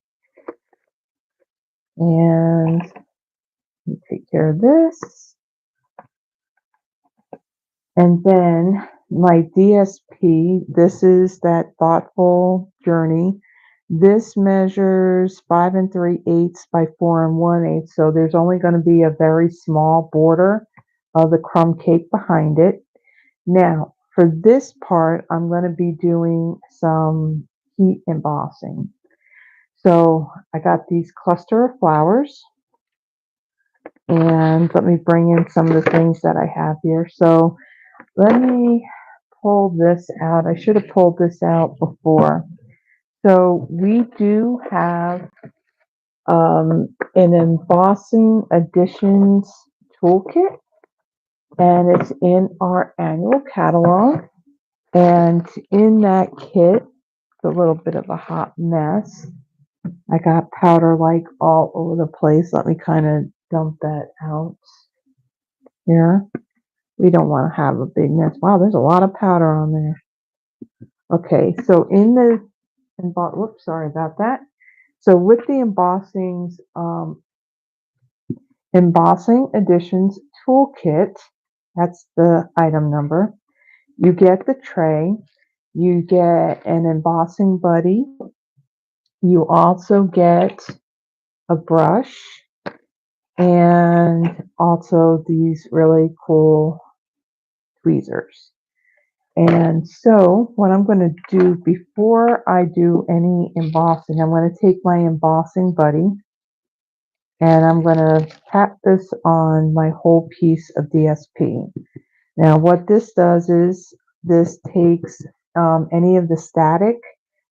And let me take care of this. And then my DSP, this is that Thoughtful Journey. This measures 5 3/8 by 4 1/8. So there's only going to be a very small border of the crumb cake behind it. Now, for this part, I'm going to be doing some heat embossing. So I got these cluster of flowers, and let me bring in some of the things that I have here. So let me pull this out. I should have pulled this out before. So we do have an embossing additions toolkit, and it's in our annual catalog. And in that kit, it's a little bit of a hot mess. I got powder like all over the place. Let me kind of dump that out here. We don't want to have a big mess. Wow, there's a lot of powder on there. Okay, so in the whoops, sorry about that. So with the embossing additions toolkit, that's the item number. You get the tray. You get an embossing buddy. You also get a brush and also these really cool tweezers. And so what I'm going to do before I do any embossing, I'm going to take my embossing buddy and I'm going to tap this on my whole piece of DSP. Now what this does is this takes any of the static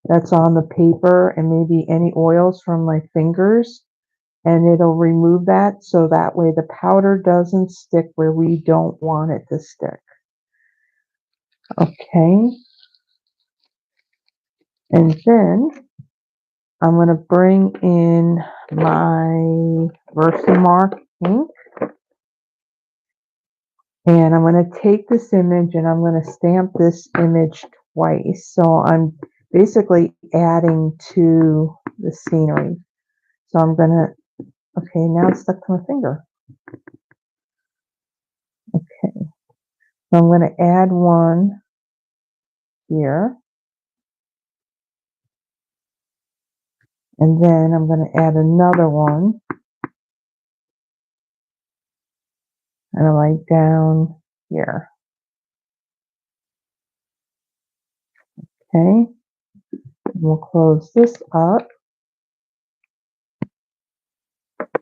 that's on the paper and maybe any oils from my fingers, and it'll remove that so that way the powder doesn't stick where we don't want it to stick. Okay, and then I'm going to bring in my Versamark ink, and I'm going to take this image and I'm going to stamp this image twice. So I'm basically adding to the scenery. So I'm going to, okay, now it's stuck to my finger. Okay, so I'm going to add one here. And then I'm going to add another one. And I like down here. Okay, we'll close this up.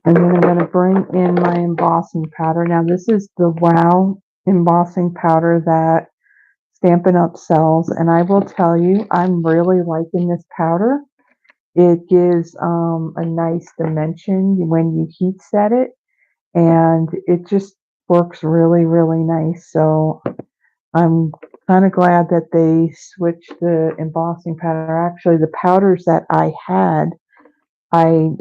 And then I'm going to bring in my embossing powder. Now this is the Wow embossing powder that Stampin' Up sells. And I will tell you, I'm really liking this powder. It gives a nice dimension when you heat set it. And it just works really, really nice. So I'm kind of glad that they switched the embossing powder. Actually, the powders that I had, I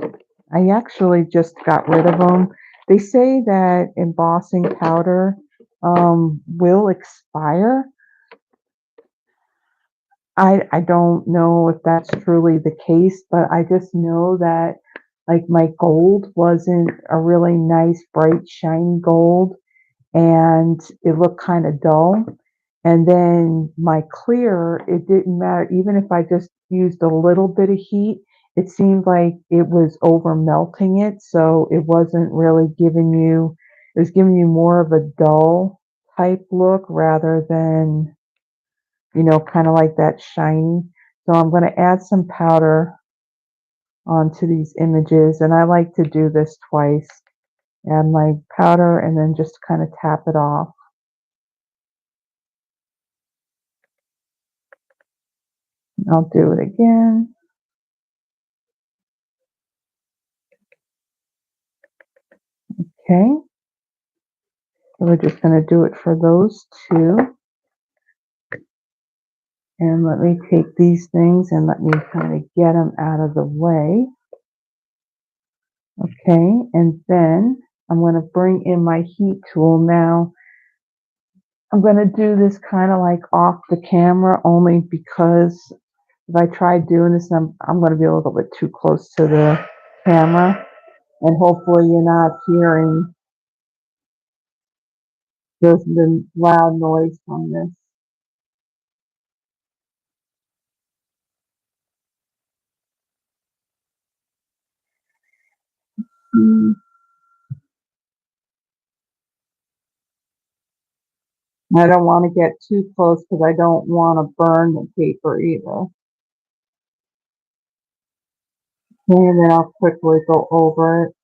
actually just got rid of them. They say that embossing powder will expire. I don't know if that's truly the case, but I just know that like my gold wasn't a really nice, bright, shiny gold, and it looked kind of dull. And then my clear, it didn't matter. Even if I just used a little bit of heat, it seemed like it was over melting it. So it wasn't really giving you, it was giving you more of a dull type look rather than, you know, kind of like that shiny. So I'm going to add some powder onto these images. And I like to do this twice. Add my powder and then just kind of tap it off. I'll do it again. Okay, so we're just going to do it for those two. And let me take these things and let me kind of get them out of the way. Okay, and then I'm going to bring in my heat tool now. I'm going to do this kind of like off the camera only because if I try doing this, I'm going to be a little bit too close to the camera. And hopefully you're not hearing the loud noise from this. I don't want to get too close because I don't want to burn the paper either. And then I'll quickly go over it.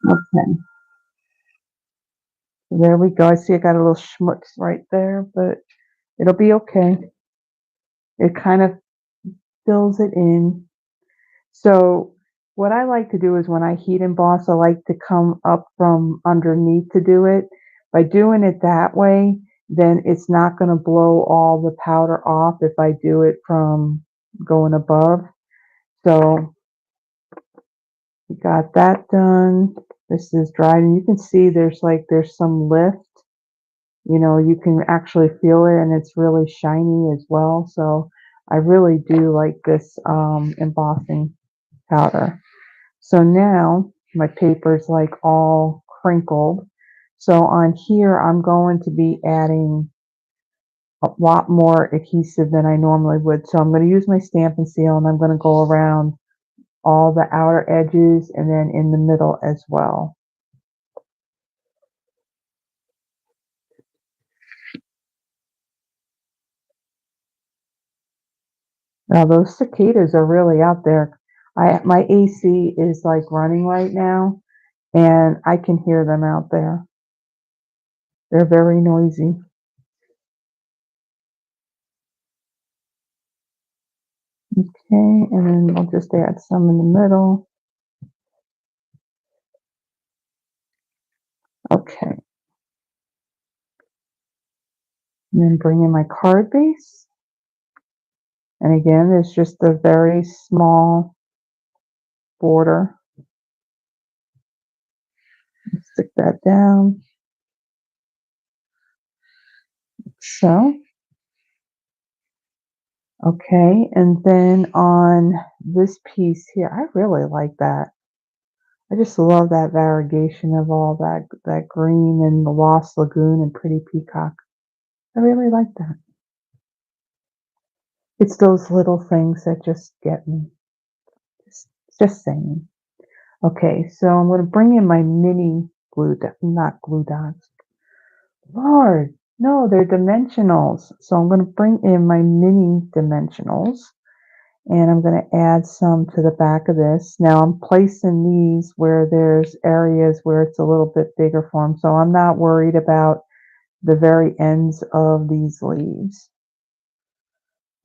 Okay. So there we go. I see I got a little schmutz right there, but it'll be okay. It kind of fills it in. So what I like to do is when I heat emboss, I like to come up from underneath to do it. By doing it that way, then it's not going to blow all the powder off if I do it from going above. So we got that done. This is dried, and you can see there's some lift. You know, you can actually feel it, and it's really shiny as well. So I really do like this embossing powder. So now my paper's like all crinkled. So on here, I'm going to be adding a lot more adhesive than I normally would. So I'm going to use my Stampin' Seal, and I'm going to go around all the outer edges and then in the middle as well. Now those cicadas are really out there. My AC is like running right now, and I can hear them out there. They're very noisy. Okay, and then we'll just add some in the middle. Okay, and then bring in my card base. And again, it's just a very small border. Stick that down. So, okay, and then on this piece here, I really like that. I just love that variegation of all that green and the Lost Lagoon and Pretty Peacock. I really like that. It's those little things that just get me. Just saying. Okay, so I'm going to bring in my mini not glue dots. Lord, no, they're dimensionals. So I'm going to bring in my mini dimensionals. And I'm going to add some to the back of this. Now I'm placing these where there's areas where it's a little bit bigger for them. So I'm not worried about the very ends of these leaves.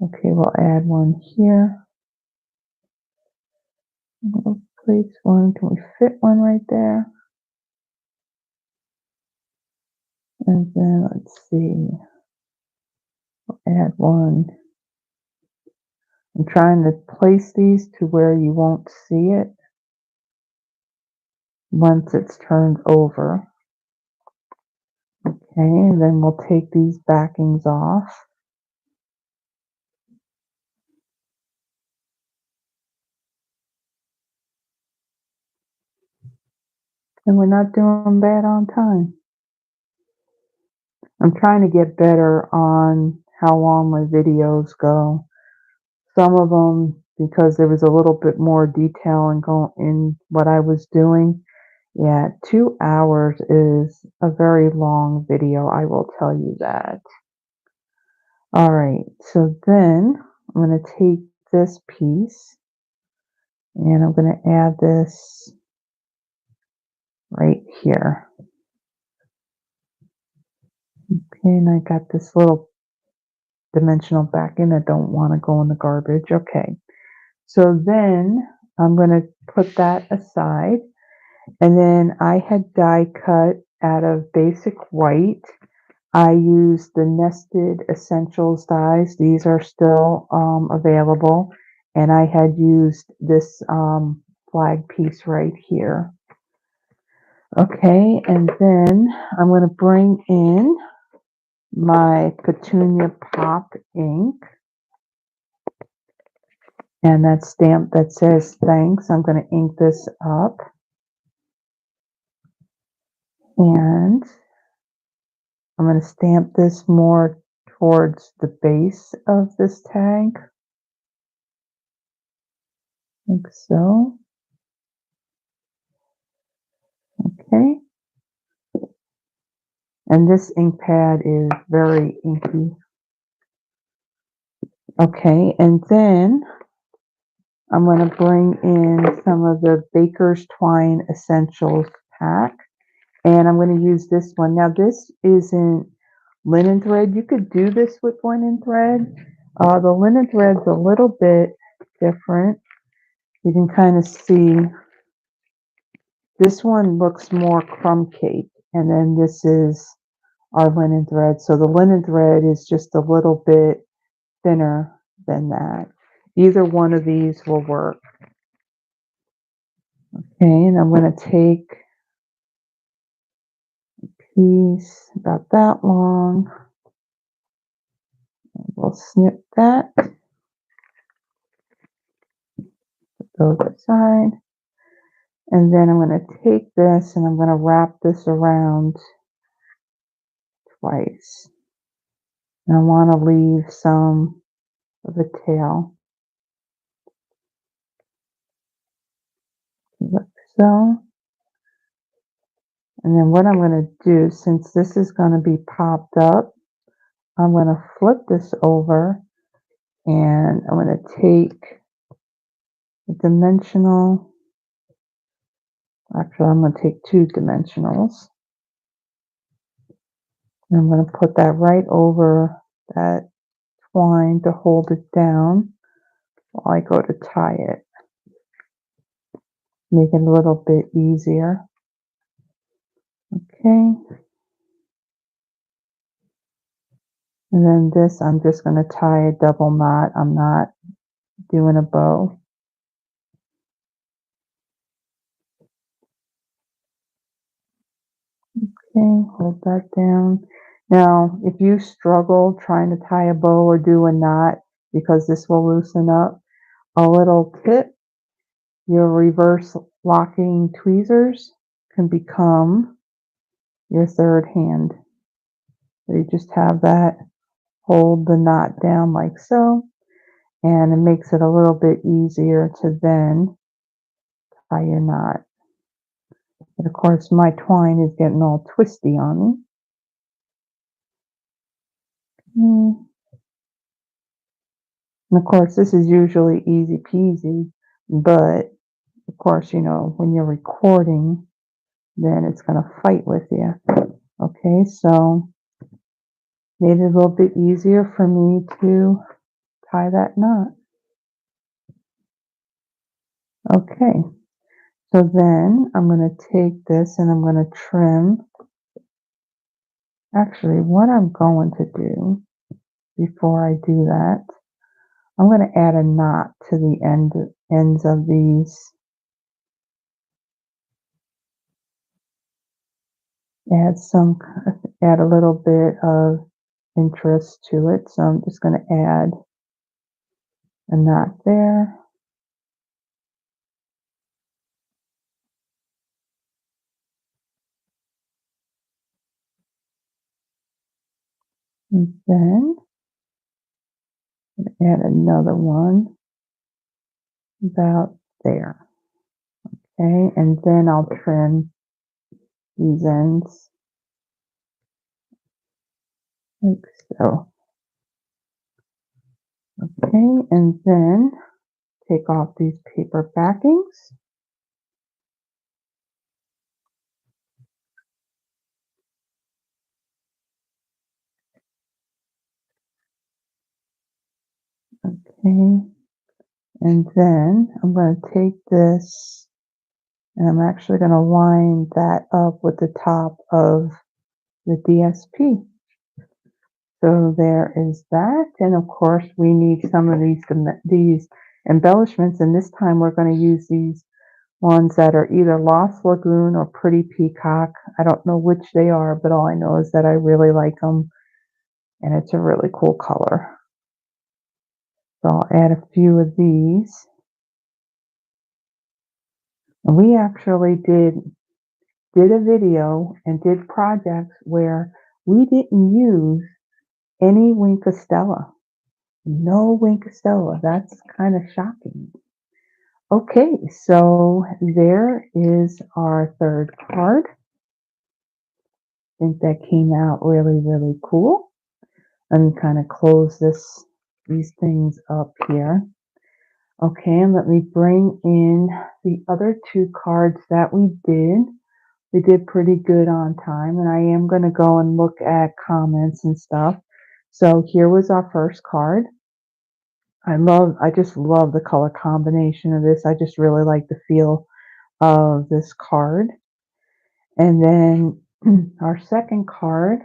Okay, we'll add one here. We'll place one. Can we fit one right there? And then let's see. We'll add one. I'm trying to place these to where you won't see it once it's turned over. Okay, and then we'll take these backings off. And we're not doing bad on time. I'm trying to get better on how long my videos go. Some of them, because there was a little bit more detail in what I was doing. Yeah, 2 hours is a very long video, I will tell you that. All right, so then I'm going to take this piece and I'm going to add this right here. Okay, and I got this little dimensional backing that don't want to go in the garbage. Okay, so then I'm going to put that aside. And then I had die cut out of basic white. I used the Nested Essentials dies. These are still available. And I had used this flag piece right here. Okay, and then I'm going to bring in my Petunia Pop ink. And that stamp that says thanks. I'm going to ink this up. And I'm going to stamp this more towards the base of this tag, like so. Okay. And this ink pad is very inky. Okay, and then I'm going to bring in some of the Baker's Twine Essentials pack, and I'm going to use this one. Now, this isn't linen thread. You could do this with linen thread. The linen thread's a little bit different. You can kind of see this one looks more crumb cake, and then this is our linen thread. So the linen thread is just a little bit thinner than that. Either one of these will work. Okay, and I'm going to take a piece about that long. We'll snip that. Put those aside. And then I'm going to take this and I'm going to wrap this around twice. And I want to leave some of a tail. Like so. And then what I'm going to do, since this is going to be popped up, I'm going to flip this over and I'm going to take a dimensional. Actually, I'm going to take 2 dimensionals. And I'm going to put that right over that twine to hold it down while I go to tie it. Make it a little bit easier. Okay. And then this, I'm just going to tie a double knot. I'm not doing a bow. Okay, hold that down. Now, if you struggle trying to tie a bow or do a knot, because this will loosen up, a little tip, your reverse locking tweezers can become your third hand. So you just have that, hold the knot down like so, and it makes it a little bit easier to then tie your knot. And of course, my twine is getting all twisty on me. And of course, this is usually easy peasy, but of course, you know, when you're recording, then it's going to fight with you. Okay, so made it a little bit easier for me to tie that knot. Okay, so then I'm going to take this and I'm going to trim. Actually, what I'm going to do before I do that, I'm going to add a knot to the ends of these. Add a little bit of interest to it. So I'm just going to add a knot there. And then add another one about there. Okay, and then I'll trim these ends like so. Okay, and then take off these paper backings. Okay, and then I'm going to take this and I'm actually going to line that up with the top of the DSP. So there is that, and of course we need some of these embellishments, and this time we're going to use these ones that are either Lost Lagoon or Pretty Peacock. I don't know which they are, but all I know is that I really like them, and it's a really cool color. So I'll add a few of these. And we actually did a video and did projects where we didn't use any Wink of Stella. No Wink of Stella. That's kind of shocking. Okay, so there is our third card. I think that came out really, really cool. Let me kind of close these things up here. Okay, and let me bring in the other 2 cards that we did. We did pretty good on time, and I am going to go and look at comments and stuff. So here was our first card. I just love the color combination of this. I just really like the feel of this card. And then our second card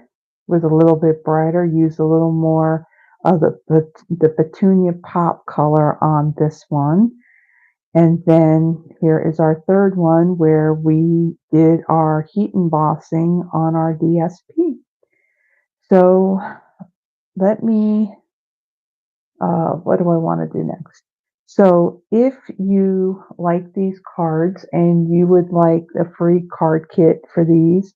was a little bit brighter, used a little more of the Petunia pop color on this one. And then here is our third one where we did our heat embossing on our DSP. So let me, what do I want to do next? So if you like these cards and you would like a free card kit for these,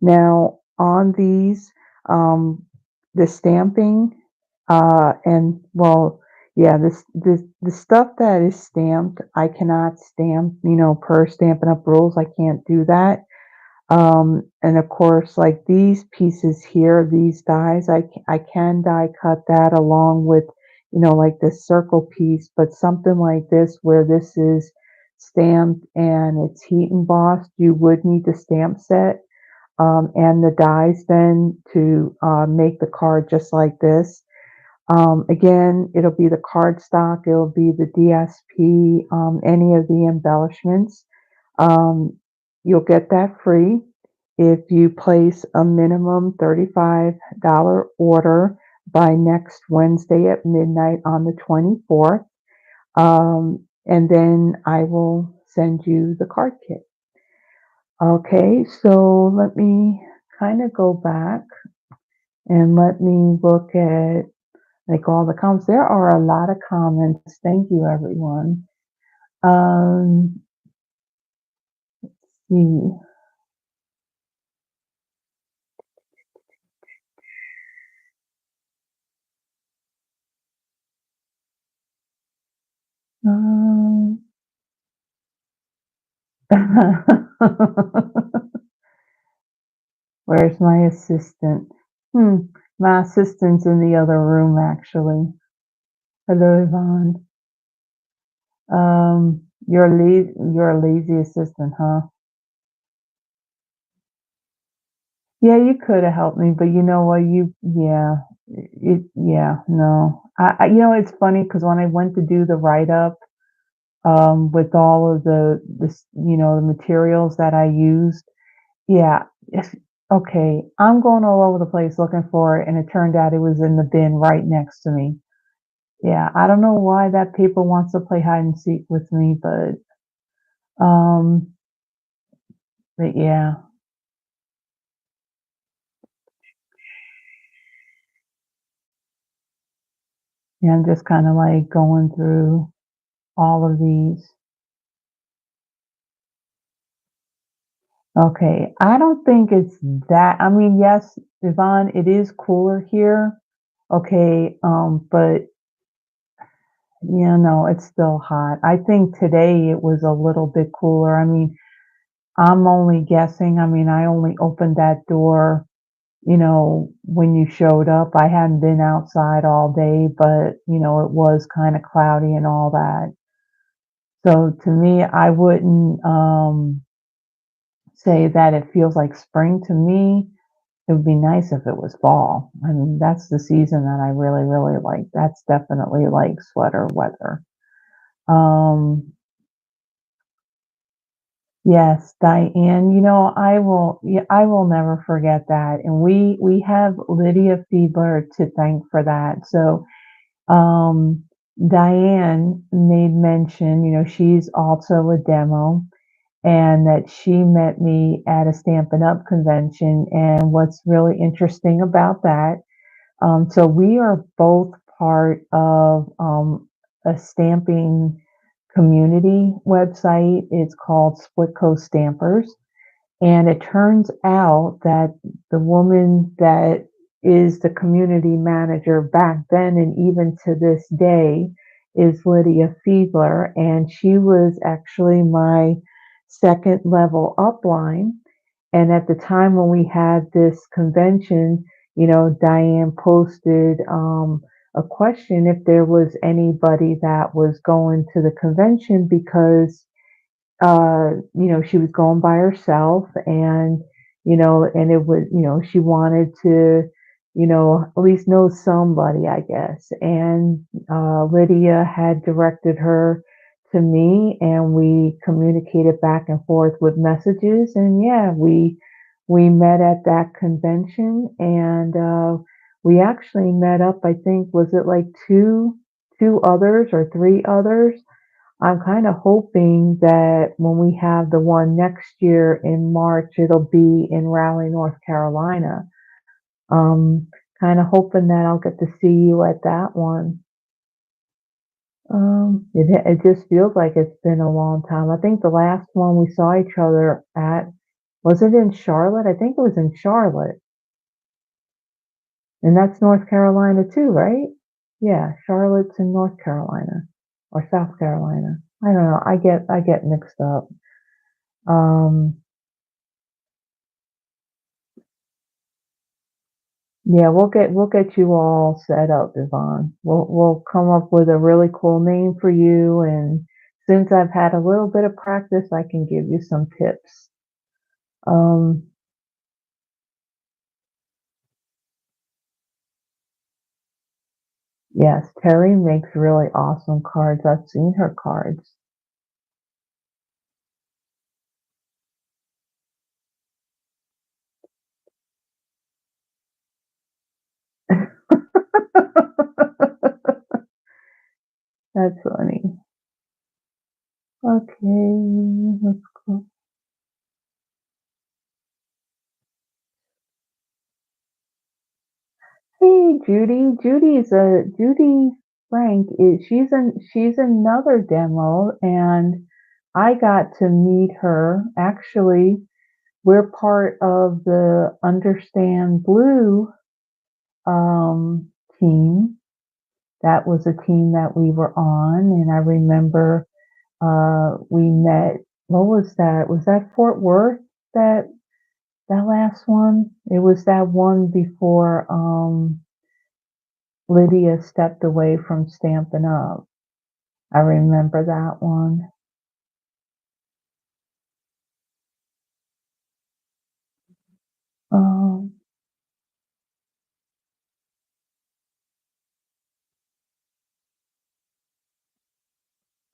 now on these, the stamping, and well, yeah, the stuff that is stamped, I cannot stamp, you know, per Stampin' Up! Rules, I can't do that. And of course, like these pieces here, these dies, I can die cut that along with like this circle piece, but something like this where this is stamped and it's heat embossed, you would need the stamp set and the dies then to make the card just like this. Again, it'll be the cardstock, it'll be the DSP, any of the embellishments. Um, you'll get that free if you place a minimum $35 order by next Wednesday at midnight on the 24th. And then I will send you the card kit. Okay, so let me kind of go back and let me look at like all the comments. There are a lot of comments. Thank you, everyone. Um, see. Um, where's my assistant? Hmm, my assistant's in the other room, actually. Hello, Yvonne. You're a lazy assistant, huh? Yeah, you could have helped me, but you know what? Yeah, no. It's funny because when I went to do the write up, with all of the materials that I used, yeah, okay, I'm going all over the place looking for it, and it turned out it was in the bin right next to me. Yeah, I don't know why that paper wants to play hide and seek with me, um, but yeah, yeah, I'm just kind of like going through all of these. Okay, I don't think it's that. I mean, yes, Yvonne, it is cooler here. Okay, but yeah, no, it's still hot. I think today it was a little bit cooler. I mean, I'm only guessing. I mean, I only opened that door, when you showed up. I hadn't been outside all day, but it was kind of cloudy and all that. So to me, I wouldn't say that it feels like spring. To me, it would be nice if it was fall. I mean, that's the season that I really, really like. That's definitely like sweater weather. Um, yes, Diane, I will never forget that. And we have Lydia Fiedler to thank for that. So, um, Diane made mention, she's also a demo and that she met me at a Stampin' Up convention. And what's really interesting about that, so we are both part of a stamping community website. It's called Split Coast Stampers. And it turns out that the woman that is the community manager back then and even to this day is Lydia Fiedler. And she was actually my second level upline. And at the time when we had this convention, Diane posted a question if there was anybody that was going to the convention because she was going by herself and, and it was, she wanted to, at least know somebody, I guess. And Lydia had directed her to me and we communicated back and forth with messages. And yeah, we met at that convention and we actually met up, I think, was it like two others or three others? I'm kind of hoping that when we have the one next year in March, it'll be in Raleigh, North Carolina. Um, kind of hoping that I'll get to see you at that one. It just feels like it's been a long time. I think the last one we saw each other at, was it in Charlotte? I think it was in Charlotte. And that's North Carolina too, right? Yeah, Charlotte's in North Carolina or South Carolina. I don't know. I get mixed up. Um, Yeah, we'll get you all set up, Yvonne. We'll come up with a really cool name for you, and since I've had a little bit of practice, I can give you some tips. Um, yes, Terry makes really awesome cards. I've seen her cards. That's funny. Okay, let's go. Hey, Judy. Judy Frank is she's another demo, and I got to meet her. Actually, we're part of the Understand Blue um, team. That was a team that we were on, and I remember we met. What was that? Was that Fort Worth? That that last one? It was that one before Lydia stepped away from Stampin' Up. I remember that one. Um,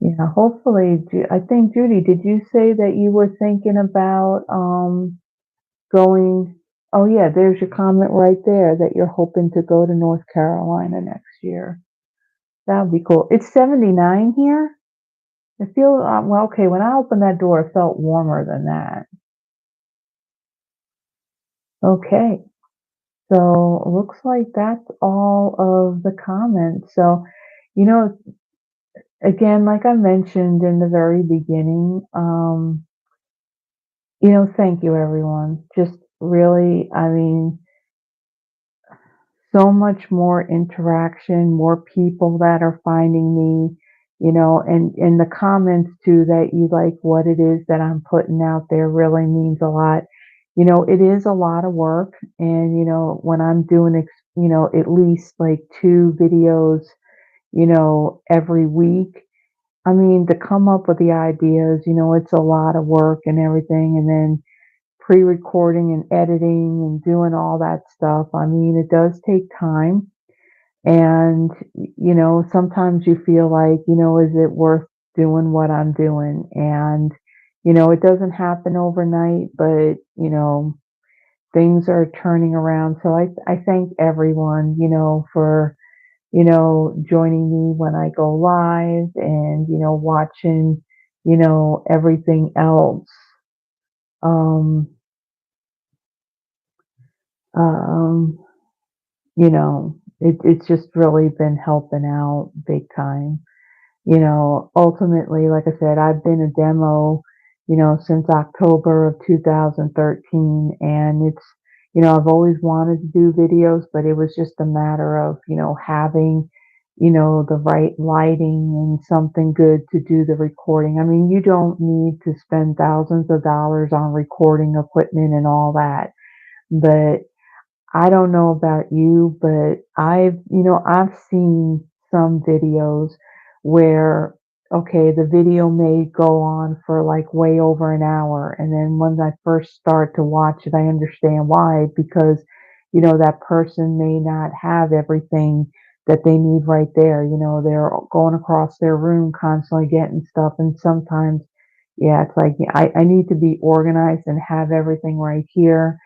yeah, hopefully, I think Judy, did you say that you were thinking about going? Oh yeah, there's your comment right there that you're hoping to go to North Carolina next year. That would be cool. It's 79 here. It feels well. Okay, when I opened that door, it felt warmer than that. Okay, so it looks like that's all of the comments. So, you know, again, like I mentioned in the very beginning, thank you everyone. Just really, I mean, so much more interaction, more people that are finding me, and in the comments too that you like what it is that I'm putting out there really means a lot. It is a lot of work, and when I'm doing at least like two videos, every week. I mean, to come up with the ideas, it's a lot of work and everything, and then pre-recording and editing and doing all that stuff. I mean, it does take time. And, sometimes you feel like, is it worth doing what I'm doing? And, it doesn't happen overnight, but, things are turning around. So I thank everyone, for, joining me when I go live and, watching, everything else. Um, um, it's just really been helping out big time. Ultimately, like I said, I've been a demo, since October of 2013, and I've always wanted to do videos, but it was just a matter of, having, the right lighting and something good to do the recording. I mean, you don't need to spend thousands of dollars on recording equipment and all that, but I don't know about you, but I've seen some videos where, okay, the video may go on for like way over an hour. And then when I first start to watch it, I understand why, because, that person may not have everything that they need right there. They're going across their room constantly getting stuff. And sometimes, yeah, it's like, I need to be organized and have everything right here.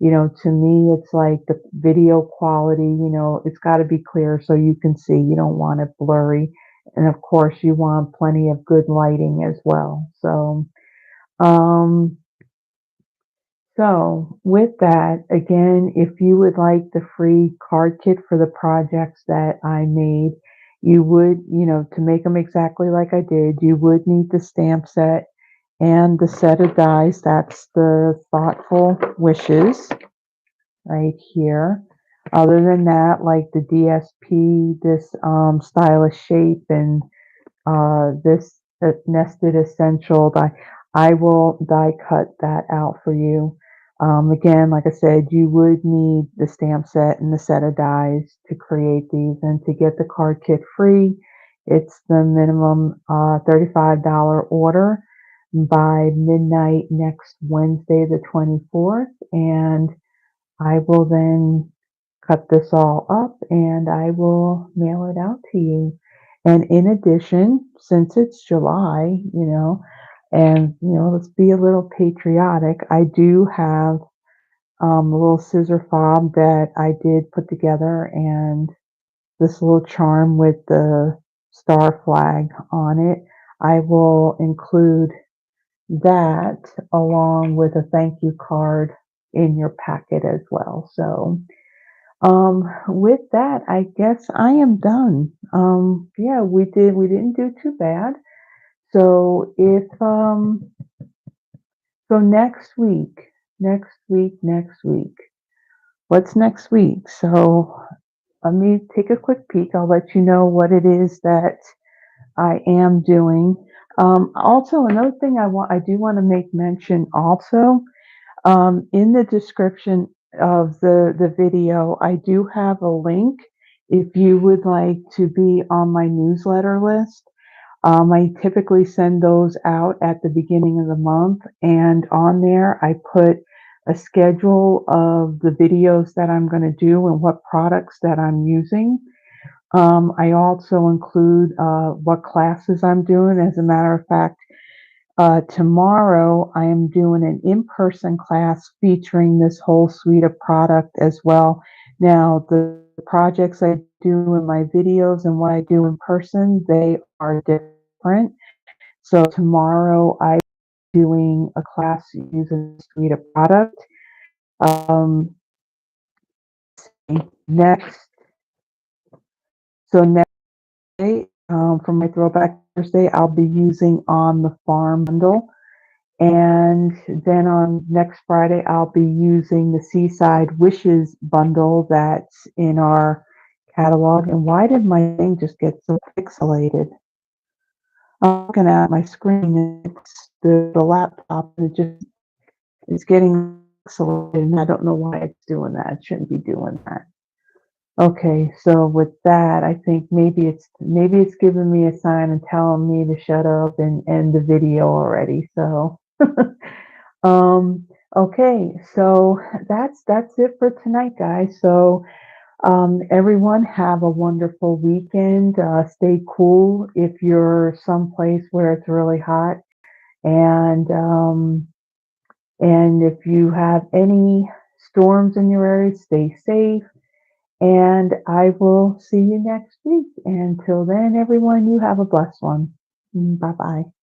To me, it's like the video quality, it's got to be clear so you can see. You don't want it blurry. And of course, you want plenty of good lighting as well. Um, so with that, again, if you would like the free card kit for the projects that I made, you would, to make them exactly like I did, you would need the stamp set and the set of dies. That's the Thoughtful Wishes right here. Other than that, like the DSP, this stylish shape, and this nested essential die, I will die cut that out for you. Again, like I said, you would need the stamp set and the set of dies to create these, and to get the card kit free, it's the minimum $35 order by midnight next Wednesday, the 24th, and I will then cut this all up and I will mail it out to you. And in addition, since it's July, and let's be a little patriotic, I do have a little scissor fob that I did put together, and this little charm with the star flag on it. I will include that along with a thank you card in your packet as well. So, with that, I guess I am done. Yeah, we didn't do too bad. So so next week. What's next week? So let me take a quick peek. I'll let you know what it is that I am doing. Also, another thing I do want to make mention also, in the description of the video, I do have a link if you would like to be on my newsletter list. I typically send those out at the beginning of the month, and on there I put a schedule of the videos that I'm going to do and what products that I'm using. I also include what classes I'm doing. As a matter of fact, tomorrow I am doing an in-person class featuring this whole suite of product as well. Now, the projects I do in my videos and what I do in person, they are different. So tomorrow I'm doing a class using a suite of product. Um, next, so next day, for my Throwback Thursday, I'll be using On the Farm bundle. And then on next Friday, I'll be using the Seaside Wishes bundle that's in our catalog. And why did my thing just get so pixelated? I'm looking at my screen, it's the laptop, and it just is getting pixelated, and I don't know why it's doing that. It shouldn't be doing that. Okay, so with that, I think maybe it's giving me a sign and telling me to shut up and end the video already. So Um, okay, so that's it for tonight, guys. So everyone have a wonderful weekend. Stay cool if you're someplace where it's really hot, and if you have any storms in your area, stay safe. And I will see you next week. Until then, everyone, you have a blessed one. Bye bye.